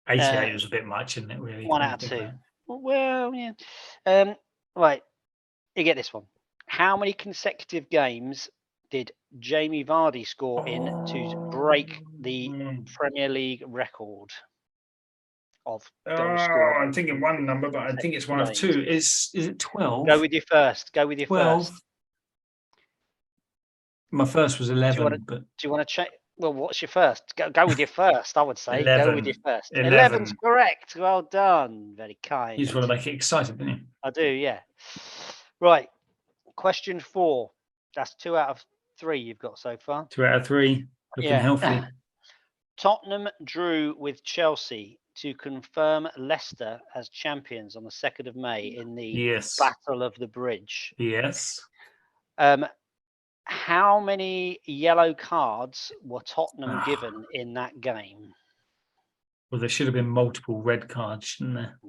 88 was a bit much, isn't it? Really. 1 out of 2. Well, yeah. Right. You get this one. How many consecutive games did Jamie Vardy score in to break the Premier League record of goals scored? I'm thinking one number, but I think it's one of games. two. Is it 12? Go with your first. Go with your 12. first. My first was 11, but Do you want to check? Well, what's your first? Go with your first. I would say 11. go with your first. 11. 11's correct. Well done. Very kind. You just want to make it exciting, don't you? I do. Yeah. Right. Question 4. That's 2 out of 3 you've got so far. 2 out of 3. Looking healthy. Tottenham drew with Chelsea to confirm Leicester as champions on the 2nd of May in the Battle of the Bridge. Yes. How many yellow cards were Tottenham given in that game? Well, there should have been multiple red cards, shouldn't there?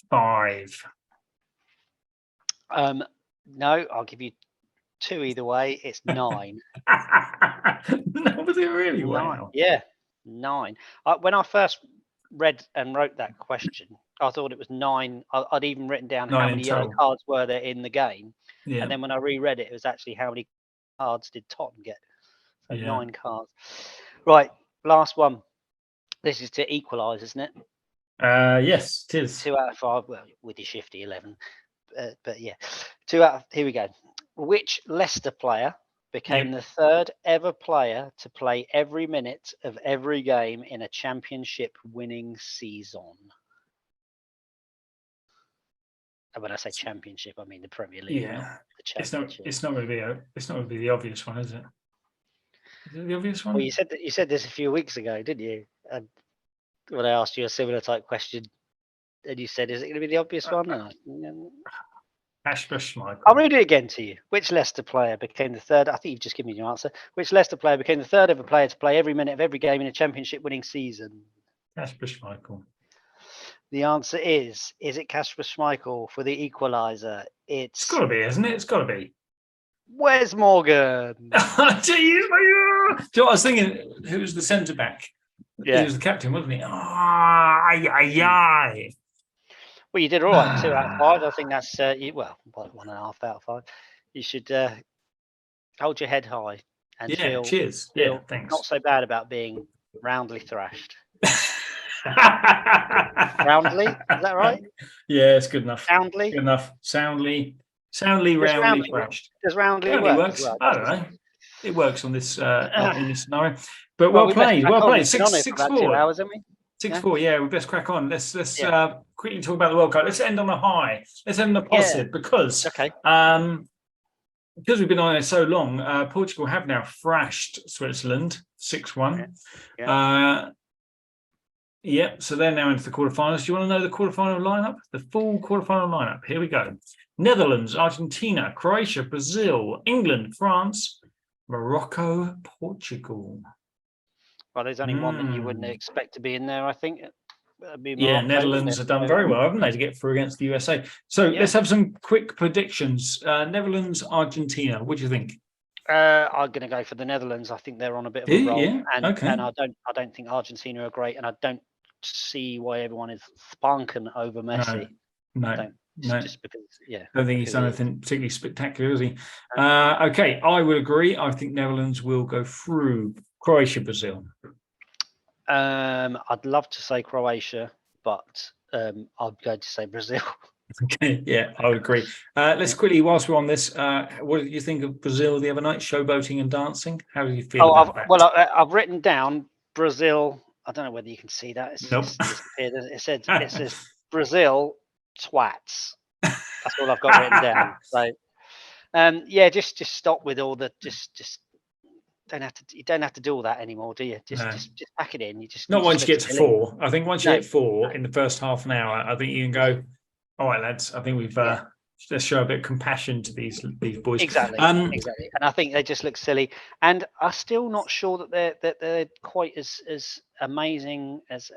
5. No, I'll give you 2 either way. It's 9. No, was it really? 9. Wow. Yeah, 9. When I first read and wrote that question, I thought it was 9. I'd even written down how many yellow cards were there in the game. Yeah. And then when I reread it, it was actually how many cards did Tottenham get. So 9 cards. Right, last one. This is to equalise, isn't it? Yes, it is. 2 out of 5. Well, with your shifty 11. But yeah, 2 out of... Here we go. Which Leicester player became the 3rd ever player to play every minute of every game in a championship winning season? And when I say championship, I mean the Premier League, not the championship. It's not going to be the obvious one, is it? Is it the obvious one? Well, you said this a few weeks ago, didn't you? And when I asked you a similar type question, and you said, "Is it going to be the obvious one?" Kasper Schmeichel. I'll read it again to you. Which Leicester player became the 3rd? I think you've just given me your answer. Which Leicester player became the 3rd ever player to play every minute of every game in a championship winning season? Kasper Schmeichel. The answer is it Kasper Schmeichel for the equaliser? It's got to be, isn't it? It's got to be. Where's Morgan? Jeez, do you know what I was thinking? Who was the centre back? Yeah. He was the captain, wasn't he? Well, you did all right. 2 out of 5. I think that's 1.5 out of 5. You should hold your head high and feel thanks. Not so bad about being roundly thrashed. Roundly, is that right? Yeah, it's good enough. Soundly, good enough. Soundly, roundly thrashed. Does roundly work? Well, I don't know. It works on this in this scenario. But well played. 6-4. 2 hours, haven't we? 6-4, yeah, we best crack on. Let's quickly talk about the World Cup. Let's end on a high. Let's end on a positive because we've been on it so long. Portugal have now thrashed Switzerland 6-1. So they're now into the quarterfinals. Do you want to know the quarterfinal lineup? The full quarterfinal lineup. Here we go: Netherlands, Argentina, Croatia, Brazil, England, France, Morocco, Portugal. Well, there's only one that you wouldn't expect to be in there, I think. Netherlands have done very well, haven't they, to get through against the USA? So let's have some quick predictions. Netherlands, Argentina. What do you think? I'm going to go for the Netherlands. I think they're on a bit of a roll, and I don't think Argentina are great, and I don't see why everyone is spunking over Messi. No. Just because, I don't think he's done anything particularly spectacular, is he? Okay, I would agree. I think Netherlands will go through. Croatia, Brazil. I'd love to say Croatia, but I'm going to say Brazil. Okay, yeah, I would agree. Let's quickly, whilst we're on this, what did you think of Brazil the other night? Showboating and dancing. How do you feel about that? Well, I've written down Brazil. I don't know whether you can see that. It says Brazil twats. That's all I've got written down. So, just stop with all the just. You don't have to do all that anymore, do you? Just pack it in. Not once you get to 4. I think once you hit 4 in the first half an hour, I think you can go, all right, lads, I think we've let's show a bit of compassion to these boys. Exactly. And I think they just look silly. And I'm still not sure that they're quite as amazing as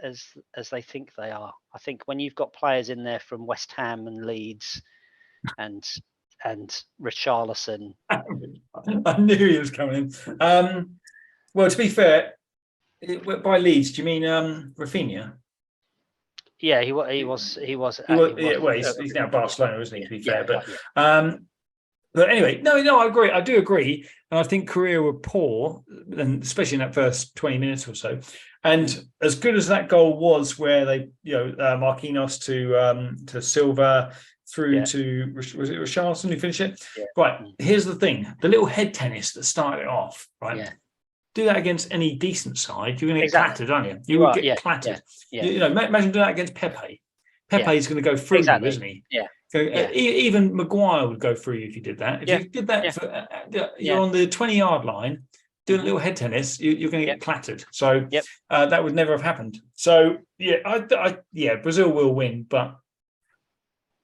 they think they are. I think when you've got players in there from West Ham and Leeds and Richarlison. I knew he was coming. Well, to be fair, by Leeds, do you mean Rafinha? Yeah, he was. Well, he's now Barcelona, isn't he? To be fair, but anyway, no, I agree. I do agree, and I think Korea were poor, and especially in that first 20 minutes or so. And as good as that goal was, where they, Marquinhos to Silva through to, was it Richarlison who finished it? Yeah. Right. Here's the thing: the little head tennis that started it off. Right. Yeah. Do that against any decent side, you're going to get clattered, aren't you? You will get clattered. Yeah. Imagine doing that against Pepe. Pepe's going to go through you, isn't he? Yeah. So, even Maguire would go through you if you did that. If you did that, you're on the 20-yard line doing a little head tennis, you're going to get clattered. So that would never have happened. So Brazil will win, but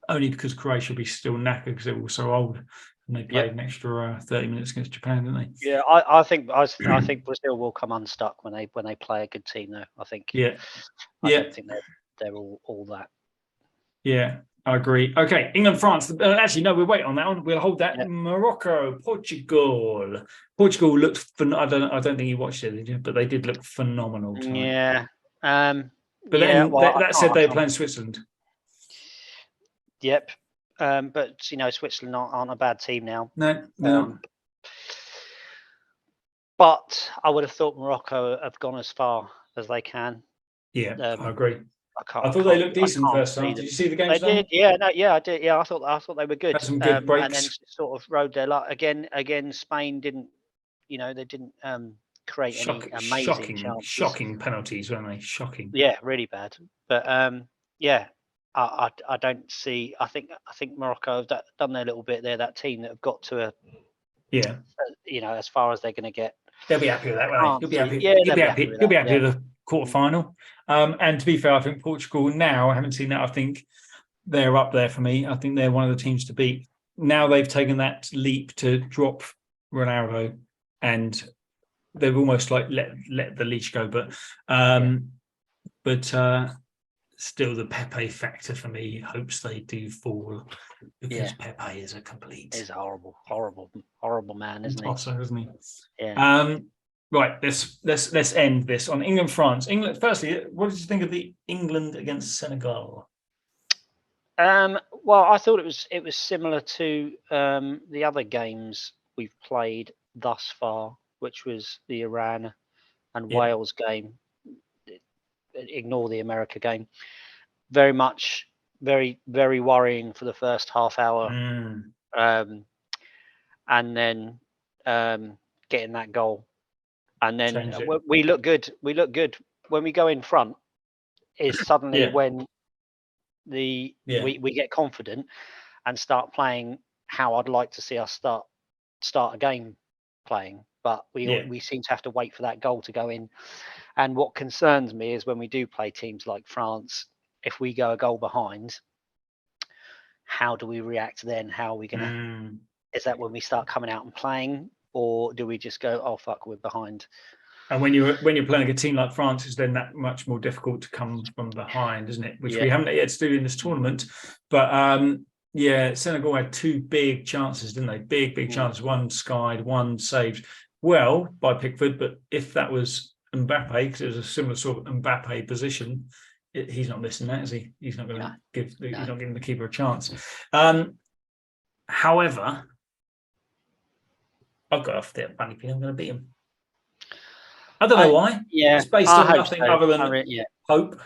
only because Croatia will be still knackered because they're all so old. And they played an extra 30 minutes against Japan, didn't they? Yeah, I think Brazil will come unstuck when they play a good team, though. I think. I don't think they're all that. Yeah, I agree. Okay, England, France. Actually, no, we'll wait on that one. We'll hold that. Yeah. Morocco, Portugal. Portugal looked. I don't think you watched it, did you? But they did look phenomenal tonight. Yeah. But then that said, they were playing Switzerland. Yep. But Switzerland aren't a bad team now. No. But I would have thought Morocco have gone as far as they can. Yeah, I agree. I thought they looked decent first half. Did you see the game? They did. I did. Yeah, I thought they were good. Had some good breaks. And then sort of rode their luck again. Spain didn't. They didn't create any amazing chances. Shocking penalties, weren't they? Shocking. Yeah, really bad. But I don't see. I think Morocco have done their little bit. They're that team that have got to as far as they're going to get. They'll be happy with that, won't they? You'll be happy. Yeah, you'll be happy with the quarterfinal. And to be fair, I think Portugal now, I haven't seen that. I think they're up there for me. I think they're one of the teams to beat. Now they've taken that leap to drop Ronaldo, and they've almost like let the leash go. But still, the Pepe factor for me hopes they do fall, because Pepe is a complete. He's a horrible man, isn't he? Also, isn't he? Yeah. Right. Let's end this on England, France. England. Firstly, what did you think of the England against Senegal? Well, I thought it was similar to the other games we've played thus far, which was the Iran and Wales game. Ignore the America game. Very much, very, very worrying for the first half hour, and then getting that goal, and then we look good. We look good when we go in front. Is suddenly when we get confident and start playing how I'd like to see us start a game playing. But we seem to have to wait for that goal to go in. And what concerns me is when we do play teams like France, if we go a goal behind, how do we react then? How are we going to... Is that when we start coming out and playing? Or do we just go, oh, fuck, we're behind? And when you're playing a team like France, it's then that much more difficult to come from behind, isn't it? Which we haven't yet to do in this tournament. But Senegal had two big chances, didn't they? Big chances. One skied, one saved well by Pickford. But if that was Mbappe, because it was a similar sort of Mbappe position, he's not missing that, is he? He's not going to he's not giving the keeper a chance. However, I've got off the funny feeling I'm going to beat him. I don't know why. Yeah, it's based on nothing other than hope.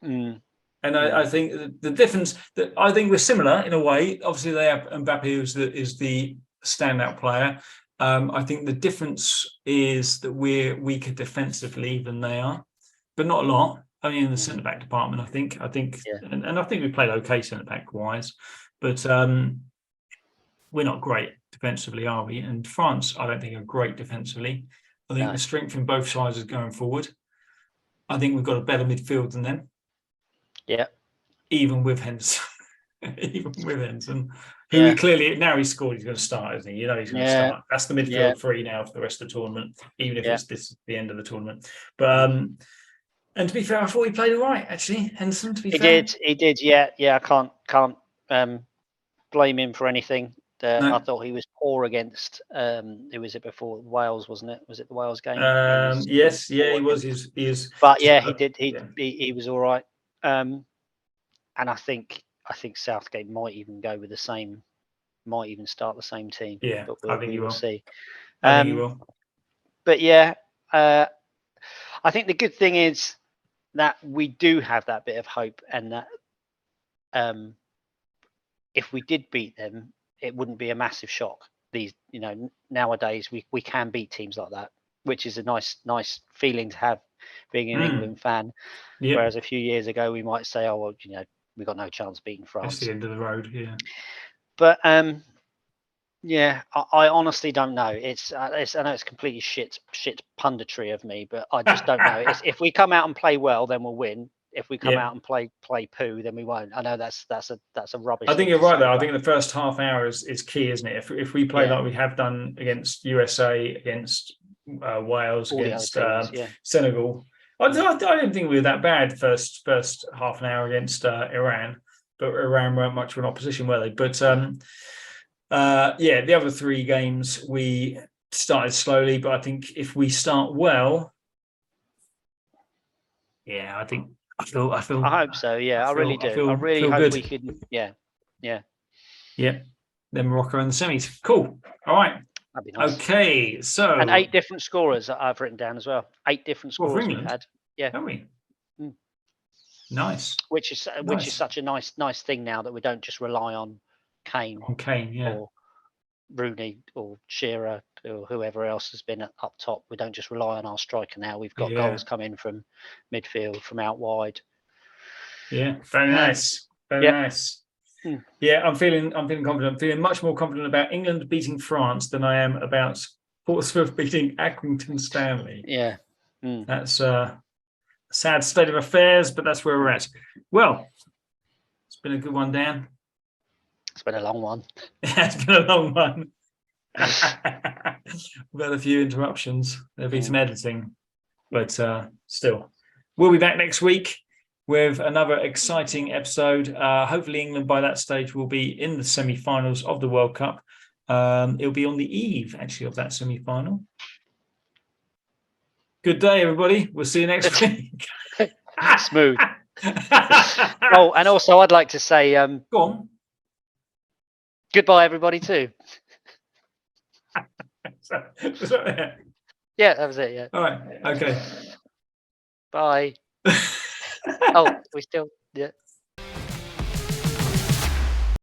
And I think the difference that I think we're similar in a way. Obviously, they have Mbappe, is the standout player. I think the difference is that we're weaker defensively than they are, but not a lot. Only in the centre back department, I think, and I think we played okay centre back wise, but we're not great defensively, are we? And France, I don't think are great defensively. I think the strength in both sides is going forward. I think we've got a better midfield than them. Yeah, even with Henson. Who he clearly, now he's scored, he's going to start, isn't he? He's going to start. That's the midfield three now for the rest of the tournament, even if it's the end of the tournament. But and to be fair, I thought he played all right, actually. Henson, to be fair. He did. Yeah. I can't blame him for anything. I thought he was poor against. Who was it before? Wales, wasn't it? Was it the Wales game? Yes, he was. He is. But he did. He was all right. And I think Southgate might even go with the same, might even start the same team. Yeah, but I think we you will will. see. I think you will. But yeah, I think the good thing is that we do have that bit of hope, and that if we did beat them, it wouldn't be a massive shock. These, nowadays we can beat teams like that, which is a nice feeling to have, being an England fan. Yep. Whereas a few years ago we might say, oh well, we got no chance beating France. That's the end of the road. Yeah. But yeah, I honestly don't know. I know it's completely shit punditry of me, but I just don't know. If we come out and play well, then we'll win. If we come out and play poo, then we won't. I know that's a rubbish. I think thing you're to right say, though. I think the first half hour is key, isn't it? If we play like we have done against USA, against Wales, all against the other teams, Senegal, I didn't think we were that bad first half an hour against Iran, but Iran weren't much of an opposition, were they? But the other three games we started slowly, but I think if we start well, I think I feel. I hope so. Yeah, I really do. I really hope good. we can. Yeah. Then Morocco in the semis. Cool. All right. That'd be nice. Okay, so and 8 different scorers that I've written down as well. 8 different scorers we've had. Yeah. Have we? Nice. Which is such a nice thing now, that we don't just rely on Kane. Or Rooney or Shearer or whoever else has been up top. We don't just rely on our striker now. We've got goals coming from midfield, from out wide. Yeah, very nice. Very nice. Yeah, I'm feeling confident. I'm feeling much more confident about England beating France than I am about Portsmouth beating Accrington Stanley. Yeah. That's a sad state of affairs, but that's where we're at. Well, it's been a good one, Dan. It's been a long one. It's been a long one. We've had a few interruptions. There'll be some editing, but still. We'll be back next week with another exciting episode. Hopefully England by that stage will be in the semi-finals of the World Cup. It'll be on the eve, actually, of that semi-final. Good day, everybody. We'll see you next week. Smooth. Oh, and also I'd like to say go on. Goodbye, everybody, too. Yeah, that was it. Yeah. All right. Okay. Bye. Oh, we still. Yeah.